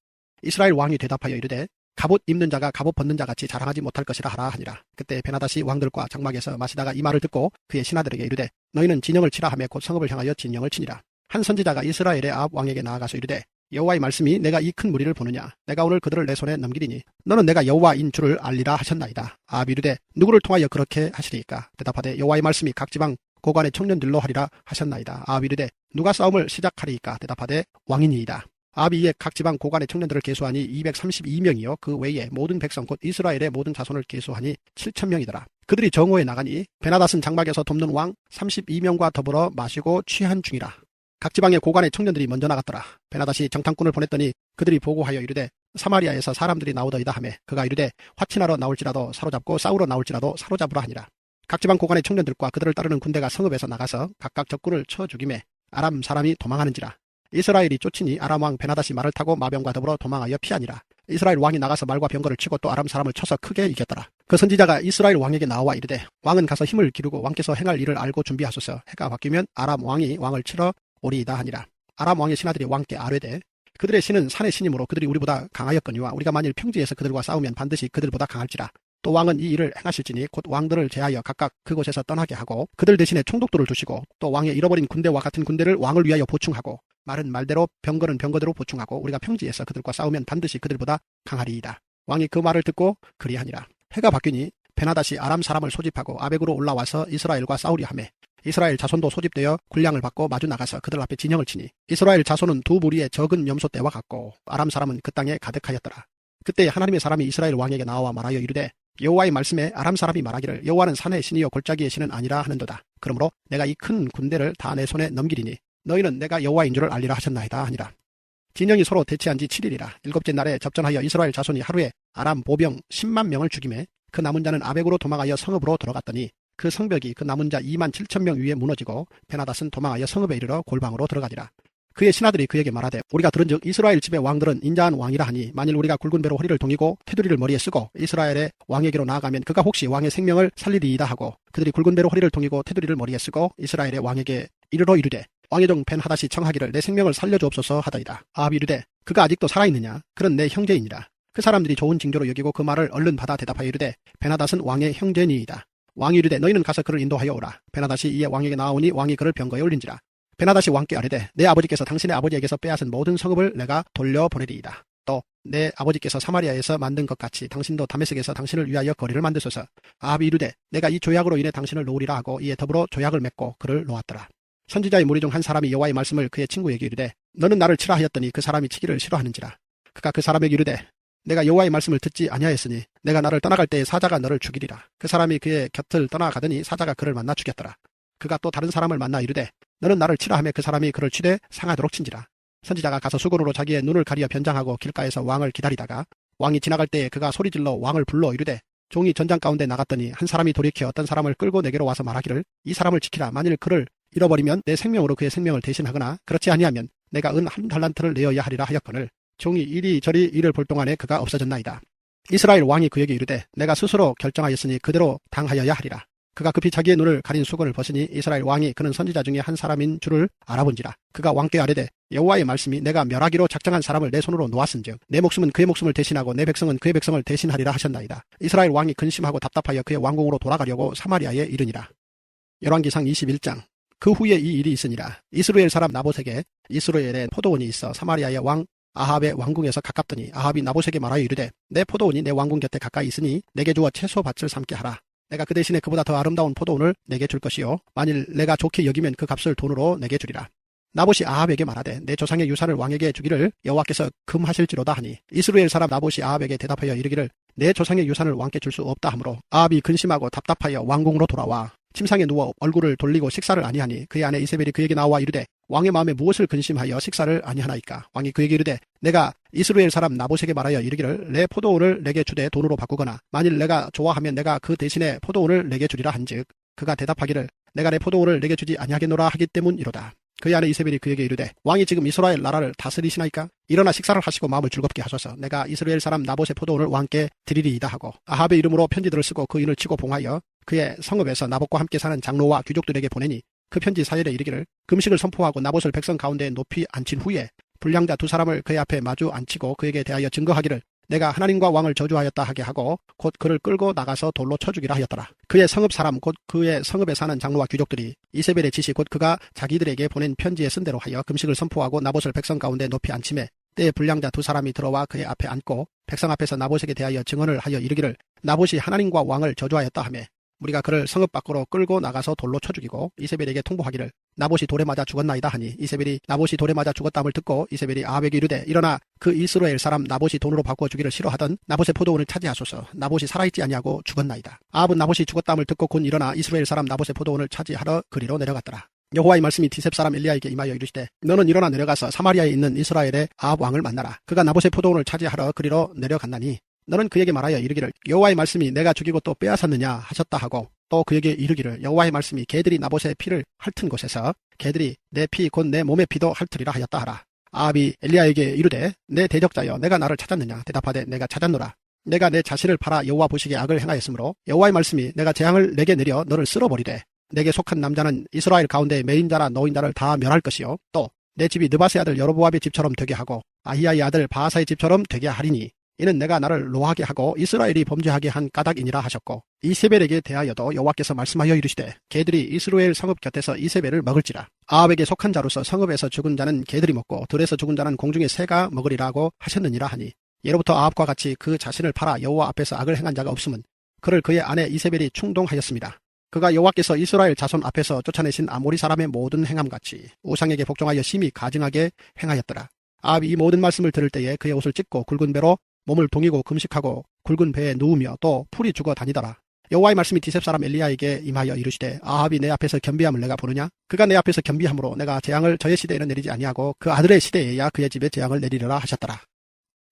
이스라엘 왕이 대답하여 이르되 갑옷 입는 자가 갑옷 벗는 자 같이 자랑하지 못할 것이라 하라 하니라. 그때 베나다시 왕들과 장막에서 마시다가 이 말을 듣고 그의 신하들에게 이르되 너희는 진영을 치라 하며 곧 성읍을 향하여 진영을 치니라. 한 선지자가 이스라엘의 아합 왕에게 나아가서 이르되 여호와의 말씀이 내가 이 큰 무리를 보느냐 내가 오늘 그들을 내 손에 넘기리니 너는 내가 여호와인 줄을 알리라 하셨나이다. 아합이 이르되 누구를 통하여 그렇게 하시리이까. 대답하되 여호와의 말씀이 각 지방 고관의 청년들로 하리라 하셨나이다. 아합이 이르되 누가 싸움을 시작하리이까. 대답하되 왕이니이다. 아합이 이에 각 지방 고관의 청년들을 계수하니 232명이요 그 외에 모든 백성 곧 이스라엘의 모든 자손을 계수하니 7,000명이더라. 그들이 정오에 나가니 베나닷은 장막에서 돕는 왕 32명과 더불어 마시고 취한 중이라. 각 지방의 고관의 청년들이 먼저 나갔더라. 베나닷이 정탐꾼을 보냈더니 그들이 보고하여 이르되 사마리아에서 사람들이 나오더이다 하매 그가 이르되 화친하러 나올지라도 사로잡고 싸우러 나올지라도 사로잡으라 하니라. 각 지방 고관의 청년들과 그들을 따르는 군대가 성읍에서 나가서 각각 적군을 쳐 죽이매 아람 사람이 도망하는지라. 이스라엘이 쫓으니 아람 왕 베나닷이 말을 타고 마병과 더불어 도망하여 피하니라. 이스라엘 왕이 나가서 말과 병거를 치고 또 아람 사람을 쳐서 크게 이겼더라. 그 선지자가 이스라엘 왕에게 나와 이르되 왕은 가서 힘을 기르고 왕께서 행할 일을 알고 준비하소서. 해가 바뀌면 아람 왕이 왕을 치러 오리이다 하니라. 아람 왕의 신하들이 왕께 아뢰되 그들의 신은 산의 신이므로 그들이 우리보다 강하였거니와 우리가 만일 평지에서 그들과 싸우면 반드시 그들보다 강할지라. 또 왕은 이 일을 행하실지니 곧 왕들을 제하여 각각 그곳에서 떠나게 하고 그들 대신에 총독들을 두시고 또 왕의 잃어버린 군대와 같은 군대를 왕을 위하여 보충하고 말은 말대로 병거는 병거대로 보충하고 우리가 평지에서 그들과 싸우면 반드시 그들보다 강하리이다. 왕이 그 말을 듣고 그리하니라. 해가 바뀌니 베나닷이 아람 사람을 소집하고 아벡으로 올라와서 이스라엘과 싸우려 하매 이스라엘 자손도 소집되어 군량을 받고 마주 나가서 그들 앞에 진영을 치니 이스라엘 자손은 두 무리의 적은 염소 떼와 같고 아람 사람은 그 땅에 가득하였더라. 그때 하나님의 사람이 이스라엘 왕에게 나와 말하여 이르되 여호와의 말씀에 아람 사람이 말하기를 여호와는 산의 신이요 골짜기의 신은 아니라 하는도다. 그러므로 내가 이 큰 군대를 다 내 손에 넘기리니 너희는 내가 여호와인 줄을 알리라 하셨나이다 하니라. 진영이 서로 대치한 지 7일이라. 일곱째 날에 접전하여 이스라엘 자손이 하루에 아람 보병 10만 명을 죽이매 그 남은 자는 아벡으로 도망하여 성읍으로 들어갔더니 그 성벽이 그 남은 자 2만 7천 명 위에 무너지고 베나닷은 도망하여 성읍에 이르러 골방으로 들어가니라. 그의 신하들이 그에게 말하되 우리가 들은즉 이스라엘 집의 왕들은 인자한 왕이라 하니 만일 우리가 굵은 배로 허리를 동이고 테두리를 머리에 쓰고 이스라엘의 왕에게로 나아가면 그가 혹시 왕의 생명을 살리리이다 하고 그들이 굵은 배로 허리를 동이고 테두리를 머리에 쓰고 이스라엘의 왕에게 이르러 이르되 왕의 종 벤하닷이 청하기를 내 생명을 살려주옵소서 하더이다. 아합이 이르되 그가 아직도 살아있느냐. 그런 내 형제이니라. 그 사람들이 좋은 징조로 여기고 그 말을 얼른 받아 대답하여 이르되 베나닷은 왕의 형제니이다. 왕이 이르되 너희는 가서 그를 인도하여 오라. 베나닷이 이에 왕에게 나오니 왕이 그를 병거에 올린지라. 베나닷이 왕께 아뢰되 내 아버지께서 당신의 아버지에게서 빼앗은 모든 성읍을 내가 돌려보내리이다. 또 내 아버지께서 사마리아에서 만든 것 같이 당신도 다메섹에서 당신을 위하여 거리를 만드소서. 아합이 이르되 내가 이 조약으로 인해 당신을 놓으리라 하고 이에 더불어 조약을 맺고 그를 놓았더라. 선지자의 무리 중 한 사람이 여호와의 말씀을 그의 친구에게 이르되 너는 나를 치라 하였더니 그 사람이 치기를 싫어하는지라. 그가 그 사람에게 이르되 내가 여호와의 말씀을 듣지 아니하였으니 내가 나를 떠나갈 때에 사자가 너를 죽이리라. 그 사람이 그의 곁을 떠나가더니 사자가 그를 만나 죽였더라. 그가 또 다른 사람을 만나 이르되 너는 나를 치라 하며 그 사람이 그를 치되 상하도록 친지라. 선지자가 가서 수건으로 자기의 눈을 가리어 변장하고 길가에서 왕을 기다리다가 왕이 지나갈 때에 그가 소리질러 왕을 불러 이르되 종이 전장 가운데 나갔더니 한 사람이 돌이켜 어떤 사람을 끌고 내게로 와서 말하기를 이 사람을 지키라. 만일 그를 잃어버리면 내 생명으로 그의 생명을 대신하거나 그렇지 아니하면 내가 은 한 달란트를 내어야 하리라 하였거늘 종이 이리저리 이를 볼 동안에 그가 없어졌나이다. 이스라엘 왕이 그에게 이르되 내가 스스로 결정하였으니 그대로 당하여야 하리라. 그가 급히 자기의 눈을 가린 수건을 벗으니 이스라엘 왕이 그는 선지자 중에 한 사람인 줄을 알아본지라. 그가 왕께 아뢰되 여호와의 말씀이 내가 멸하기로 작정한 사람을 내 손으로 놓았은즉 내 목숨은 그의 목숨을 대신하고 내 백성은 그의 백성을 대신하리라 하셨나이다. 이스라엘 왕이 근심하고 답답하여 그의 왕궁으로 돌아가려고 사마리아에 이르니라. 열왕기상 21장. 그 후에 이 일이 있으니라. 이스라엘 사람 나봇에게 이스라엘에 포도원이 있어 사마리아의 왕 아합의 왕궁에서 가깝더니 아합이 나봇에게 말하여 이르되 내 포도원이 내 왕궁 곁에 가까이 있으니 내게 주어 채소밭을 삼게 하라. 내가 그 대신에 그보다 더 아름다운 포도원을 내게 줄 것이요 만일 내가 좋게 여기면 그 값을 돈으로 내게 주리라. 나봇이 아합에게 말하되 내 조상의 유산을 왕에게 주기를 여호와께서 금하실지로다 하니 이스라엘 사람 나봇이 아합에게 대답하여 이르기를 내 조상의 유산을 왕께 줄 수 없다 하므로 아합이 근심하고 답답하여 왕궁으로 돌아와 침상에 누워 얼굴을 돌리고 식사를 아니하니 그의 아내 이세벨이 그에게 나와 이르되 왕의 마음에 무엇을 근심하여 식사를 아니하나이까. 왕이 그에게 이르되 내가 이스라엘 사람 나봇에게 말하여 이르기를 내 포도원을 내게 주되 돈으로 바꾸거나 만일 내가 좋아하면 내가 그 대신에 포도원을 내게 주리라 한즉 그가 대답하기를 내가 내 포도원을 내게 주지 아니하겠노라 하기 때문이로다. 그의 아내 이세벨이 그에게 이르되 왕이 지금 이스라엘 나라를 다스리시나이까. 일어나 식사를 하시고 마음을 즐겁게 하소서. 내가 이스라엘 사람 나봇의 포도원을 왕께 드리리이다 하고 아합의 이름으로 편지들을 쓰고 그 인을 치고 봉하여 그의 성읍에서 나봇과 함께 사는 장로와 귀족들에게 보내니 그 편지 사열에 이르기를 금식을 선포하고 나봇을 백성 가운데 높이 앉힌 후에 불량자 두 사람을 그의 앞에 마주 앉히고 그에게 대하여 증거하기를 내가 하나님과 왕을 저주하였다 하게 하고 곧 그를 끌고 나가서 돌로 쳐 죽이라 하였더라. 그의 성읍 사람 곧 그의 성읍에 사는 장로와 귀족들이 이세벨의 지시 곧 그가 자기들에게 보낸 편지에 쓴 대로 하여 금식을 선포하고 나봇을 백성 가운데 높이 앉힘에 때에 불량자 두 사람이 들어와 그의 앞에 앉고 백성 앞에서 나봇에게 대하여 증언을 하여 이르기를 나봇이 하나님과 왕을 저주하였다 하며 우리가 그를 성읍 밖으로 끌고 나가서 돌로 쳐 죽이고 이세벨에게 통보하기를 나봇이 돌에 맞아 죽었나이다 하니 이세벨이 나봇이 돌에 맞아 죽었다함을 듣고 이세벨이 아합에게 이르되 일어나 그 이스라엘 사람 나봇이 돈으로 바꾸어 주기를 싫어하던 나봇의 포도원을 차지하소서. 나봇이 살아있지 아니하고 죽었나이다. 아합은 나봇이 죽었다함을 듣고 곧 일어나 이스라엘 사람 나봇의 포도원을 차지하러 그리로 내려갔더라. 여호와의 말씀이 디셉 사람 엘리야에게 임하여 이르시되 너는 일어나 내려가서 사마리아에 있는 이스라엘의 아합 왕을 만나라. 그가 나봇의 포도원을 차지하러 그리로 내려갔나니 너는 그에게 말하여 이르기를 여호와의 말씀이 내가 죽이고 또 빼앗았느냐 하셨다 하고 또 그에게 이르기를 여호와의 말씀이 개들이 나봇의 피를 핥은 곳에서 개들이 내 피 곧 내 몸의 피도 핥으리라 하였다 하라. 아합이 엘리야에게 이르되 내 대적자여 내가 나를 찾았느냐 대답하되 내가 찾았노라. 내가 내 자신을 팔아 여호와 보시기에 악을 행하였으므로 여호와의 말씀이 내가 재앙을 내게 내려 너를 쓸어버리되 내게 속한 남자는 이스라엘 가운데 매인자나 노인자를 다 멸할 것이요 또 내 집이 느바스의 아들 여로보암의 집처럼 되게 하고 아히야의 아들 바하사의 집처럼 되게 하리니 이는 내가 나를 노하게 하고 이스라엘이 범죄하게 한 까닭이니라 하셨고 이세벨에게 대하여도 여호와께서 말씀하여 이르시되 개들이 이스라엘 성읍 곁에서 이세벨을 먹을지라. 아합에게 속한 자로서 성읍에서 죽은 자는 개들이 먹고 들에서 죽은 자는 공중의 새가 먹으리라고 하셨느니라 하니 예로부터 아합과 같이 그 자신을 팔아 여호와 앞에서 악을 행한 자가 없음은 그를 그의 아내 이세벨이 충동하였습니다. 그가 여호와께서 이스라엘 자손 앞에서 쫓아내신 아모리 사람의 모든 행함같이 우상에게 복종하여 심히 가증하게 행하였더라. 아합이 이 모든 말씀을 들을 때에 그의 옷을 찢고 굵은 배로 몸을 동이고 금식하고 굵은 배에 누우며 또 풀이 죽어 다니더라. 여호와의 말씀이 디셉 사람 엘리야에게 임하여 이르시되 아합이 내 앞에서 겸비함을 내가 보느냐? 그가 내 앞에서 겸비함으로 내가 재앙을 저의 시대에는 내리지 아니하고 그 아들의 시대에야 그의 집에 재앙을 내리리라 하셨더라.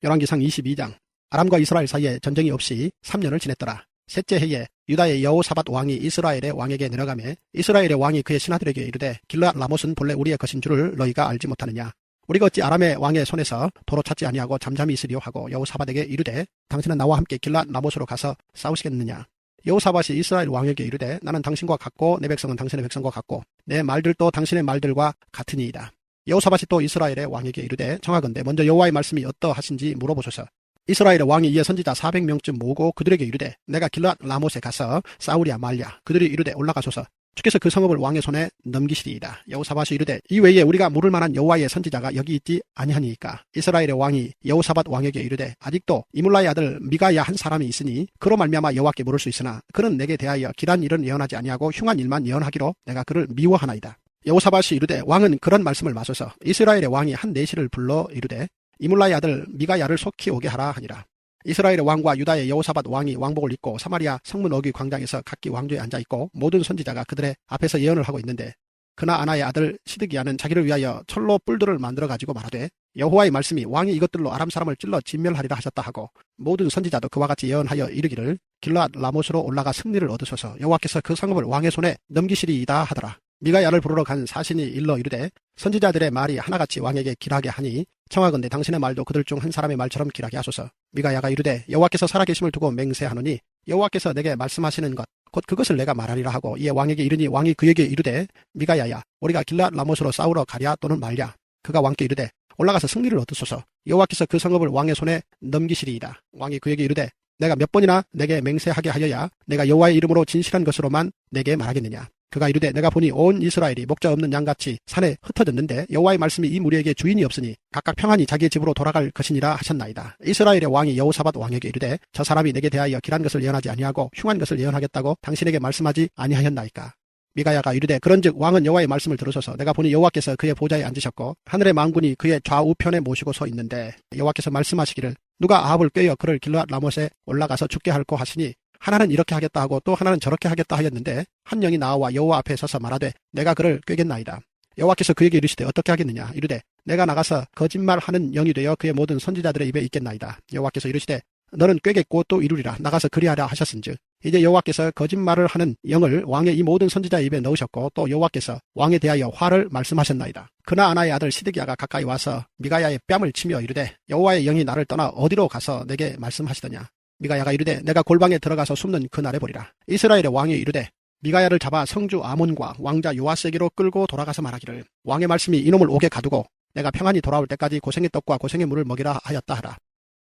열왕기상 22장. 아람과 이스라엘 사이에 전쟁이 없이 3년을 지냈더라. 셋째 해에 유다의 여호사밧 왕이 이스라엘의 왕에게 내려가매 이스라엘의 왕이 그의 신하들에게 이르되 길르앗 라못은 본래 우리의 것인 줄을 너희가 알지 못하느냐? 우리가 어찌 아람의 왕의 손에서 도로 찾지 아니하고 잠잠히 있으리요 하고 여호사밧에게 이르되 당신은 나와 함께 길르앗 라못으로 가서 싸우시겠느냐? 여호사밧이 이스라엘 왕에게 이르되 나는 당신과 같고 내 백성은 당신의 백성과 같고 내 말들도 당신의 말들과 같으니이다. 여호사밧이 또 이스라엘의 왕에게 이르되 청하건대 먼저 여호와의 말씀이 어떠하신지 물어보소서. 이스라엘의 왕이 이에 선지자 400명쯤 모으고 그들에게 이르되 내가 길르앗 라못에 가서 싸우랴 말랴. 그들이 이르되 올라가소서. 주께서 그 성읍을 왕의 손에 넘기시리이다. 여호사밧이 이르되 이 외에 우리가 물을 만한 여호와의 선지자가 여기 있지 아니하니이까. 이스라엘의 왕이 여호사밧 왕에게 이르되 아직도 이물라의 아들 미가야 한 사람이 있으니 그로 말미암아 여호와께 물을 수 있으나 그는 내게 대하여 길한 일은 예언하지 아니하고 흉한 일만 예언하기로 내가 그를 미워하나이다. 여호사밧이 이르되 왕은 그런 말씀을 마소서. 이스라엘의 왕이 한 내시를 불러 이르되 이물라의 아들 미가야를 속히 오게 하라 하니라. 이스라엘의 왕과 유다의 여호사밧 왕이 왕복을 입고 사마리아 성문 어귀 광장에서 각기 왕좌에 앉아있고 모든 선지자가 그들의 앞에서 예언을 하고 있는데 그나아나의 아들 시드기야는 자기를 위하여 철로 뿔들을 만들어가지고 말하되 여호와의 말씀이 왕이 이것들로 아람 사람을 찔러 진멸하리라 하셨다 하고 모든 선지자도 그와 같이 예언하여 이르기를 길르앗 라못으로 올라가 승리를 얻으소서. 여호와께서 그 성읍을 왕의 손에 넘기시리이다 하더라. 미가야를 부르러 간 사신이 일러 이르되 선지자들의 말이 하나같이 왕에게 길하게 하니 청하건대 당신의 말도 그들 중 한 사람의 말처럼 길하게 하소서. 미가야가 이르되 여호와께서 살아계심을 두고 맹세하노니 여호와께서 내게 말씀하시는 것 곧 그것을 내가 말하리라 하고 이에 왕에게 이르니 왕이 그에게 이르되 미가야야 우리가 길르앗 라못으로 싸우러 가랴 또는 말랴. 그가 왕께 이르되 올라가서 승리를 얻으소서. 여호와께서 그 성읍을 왕의 손에 넘기시리이다. 왕이 그에게 이르되 내가 몇 번이나 내게 맹세하게 하여야 내가 여호와의 이름으로 진실한 것으로만 내게 말하겠느냐. 그가 이르되 내가 보니 온 이스라엘이 목자 없는 양같이 산에 흩어졌는데 여호와의 말씀이 이 무리에게 주인이 없으니 각각 평안히 자기의 집으로 돌아갈 것이니라 하셨나이다. 이스라엘의 왕이 여호사밧 왕에게 이르되 저 사람이 내게 대하여 길한 것을 예언하지 아니하고 흉한 것을 예언하겠다고 당신에게 말씀하지 아니하였나이까. 미가야가 이르되 그런즉 왕은 여호와의 말씀을 들으소서. 내가 보니 여호와께서 그의 보좌에 앉으셨고 하늘의 만군이 그의 좌우편에 모시고 서 있는데 여호와께서 말씀하시기를 누가 아합을 꾀어 그를 길르앗 라못에 올라가서 죽게 할꼬 하시니 하나는 이렇게 하겠다 하고 또 하나는 저렇게 하겠다 하였는데 한 영이 나와 여호와 앞에 서서 말하되 내가 그를 꾀겠나이다. 여호와께서 그에게 이르시되 어떻게 하겠느냐. 이르되 내가 나가서 거짓말하는 영이 되어 그의 모든 선지자들의 입에 있겠나이다. 여호와께서 이르시되 너는 꾀겠고 또 이루리라. 나가서 그리하라 하셨은즉 이제 여호와께서 거짓말을 하는 영을 왕의 이 모든 선지자의 입에 넣으셨고 또 여호와께서 왕에 대하여 화를 말씀하셨나이다. 그나아나의 아들 시드기야가 가까이 와서 미가야의 뺨을 치며 이르되 여호와의 영이 나를 떠나 어디로 가서 내게 말씀하시더냐. 미가야가 이르되 내가 골방에 들어가서 숨는 그날에 보리라. 이스라엘의 왕이 이르되 미가야를 잡아 성주 아몬과 왕자 요아스에게로 끌고 돌아가서 말하기를 왕의 말씀이 이놈을 옥에 가두고 내가 평안히 돌아올 때까지 고생의 떡과 고생의 물을 먹이라 하였다 하라.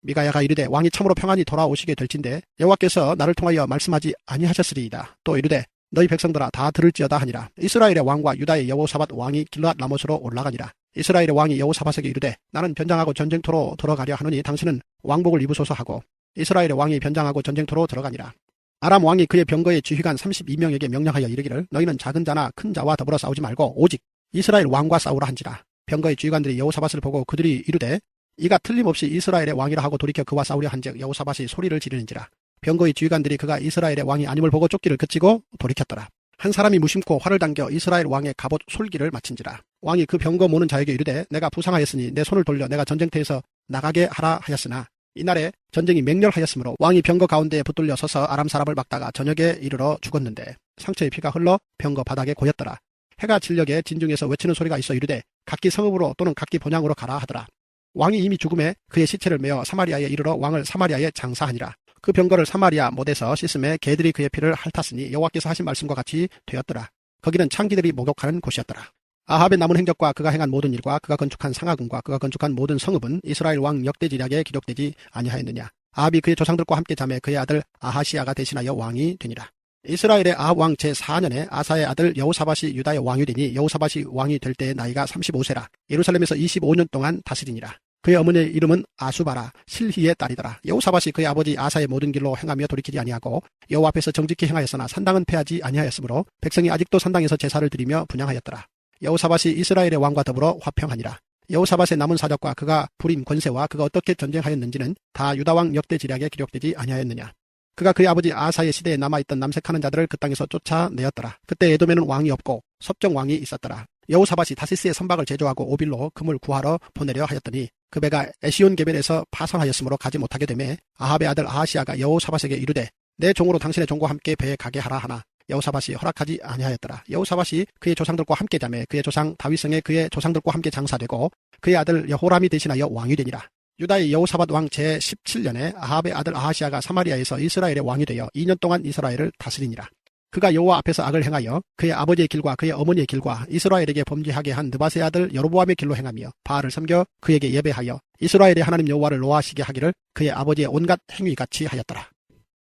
미가야가 이르되 왕이 참으로 평안히 돌아오시게 될진대 여호와께서 나를 통하여 말씀하지 아니하셨으리이다. 또 이르되 너희 백성들아 다 들을지어다 하니라. 이스라엘의 왕과 유다의 여호사밧 왕이 길르앗 라못으로 올라가니라. 이스라엘의 왕이 여호사밧에게 이르되 나는 변장하고 전쟁터로 들어가려 하노니 당신은 왕복을 입으소서 하고 이스라엘의 왕이 변장하고 전쟁터로 들어가니라. 아람 왕이 그의 병거의 지휘관 32명에게 명령하여 이르기를 너희는 작은 자나 큰 자와 더불어 싸우지 말고 오직 이스라엘 왕과 싸우라 한지라. 병거의 지휘관들이 여호사밧을 보고 그들이 이르되 이가 틀림없이 이스라엘의 왕이라 하고 돌이켜 그와 싸우려 한즉 여호사밧이 소리를 지르는지라. 병거의 지휘관들이 그가 이스라엘의 왕이 아님을 보고 쫓기를 그치고 돌이켰더라. 한 사람이 무심코 활을 당겨 이스라엘 왕의 갑옷 솔기를 마친지라. 왕이 그 병거 모는 자에게 이르되 내가 부상하였으니 내 손을 돌려 내가 전쟁터에서 나가게 하라 하였으나 이날에 전쟁이 맹렬하였으므로 왕이 병거 가운데에 붙들려 서서 아람 사람을 막다가 저녁에 이르러 죽었는데 상처의 피가 흘러 병거 바닥에 고였더라. 해가 진녘에 진중에서 외치는 소리가 있어 이르되 각기 성읍으로 또는 각기 본향으로 가라 하더라. 왕이 이미 죽음에 그의 시체를 메어 사마리아에 이르러 왕을 사마리아에 장사하니라. 그 병거를 사마리아 못에서 씻음에 개들이 그의 피를 핥았으니 여호와께서 하신 말씀과 같이 되었더라. 거기는 창기들이 목욕하는 곳이었더라. 아합의 남은 행적과 그가 행한 모든 일과 그가 건축한 상하궁과 그가 건축한 모든 성읍은 이스라엘 왕 역대지략에 기록되지 아니하였느냐. 아합이 그의 조상들과 함께 잠에 그의 아들 아하시아가 대신하여 왕이 되니라. 이스라엘의 아합 왕 제4년에 아사의 아들 여호사밧이 유다의 왕이 되니 여호사밧이 왕이 될 때의 나이가 35세라. 예루살렘에서 25년 동안 다스리니라. 그의 어머니의 이름은 아수바라 실히의 딸이더라. 여호사밧이 그의 아버지 아사의 모든 길로 행하며 돌이키지 아니하고 여호와 앞에서 정직히 행하였으나 산당은 패하지 아니하였으므로 백성이 아직도 산당에서 제사를 드리며 분향하였더라. 여호사밧이 이스라엘의 왕과 더불어 화평하니라. 여호사밧의 남은 사적과 그가 부린 권세와 그가 어떻게 전쟁하였는지는 다 유다왕 역대지략에 기록되지 아니하였느냐. 그가 그의 아버지 아사의 시대에 남아있던 남색하는 자들을 그 땅에서 쫓아내었더라. 그때 에돔에는 왕이 없고 섭정 왕이 있었더라. 여호사밧이 다시스의 선박을 제조하고 오빌로 금을 구하러 보내려 하였더니 그 배가 에시온 게벨에서 파선하였으므로 가지 못하게 되매 아합의 아들 아하시아가 여호사밧에게 이르되 내 종으로 당신의 종과 함께 배에 가게 하라 하나 여호사밧이 허락하지 아니하였더라. 여호사밧이 그의 조상들과 함께 자매 그의 조상 다윗성에 그의 조상들과 함께 장사되고 그의 아들 여호람이 대신하여 왕이 되니라. 유다의 여호사밧 왕 제17년에 아합의 아들 아하시아가 사마리아에서 이스라엘의 왕이 되어 2년 동안 이스라엘을 다스리니라. 그가 여호와 앞에서 악을 행하여 그의 아버지의 길과 그의 어머니의 길과 이스라엘에게 범죄하게 한 느밧의 아들 여로보암의 길로 행하며 바알을 섬겨 그에게 예배하여 이스라엘의 하나님 여호와를 노하시게 하기를 그의 아버지의 온갖 행위같이 하였더라.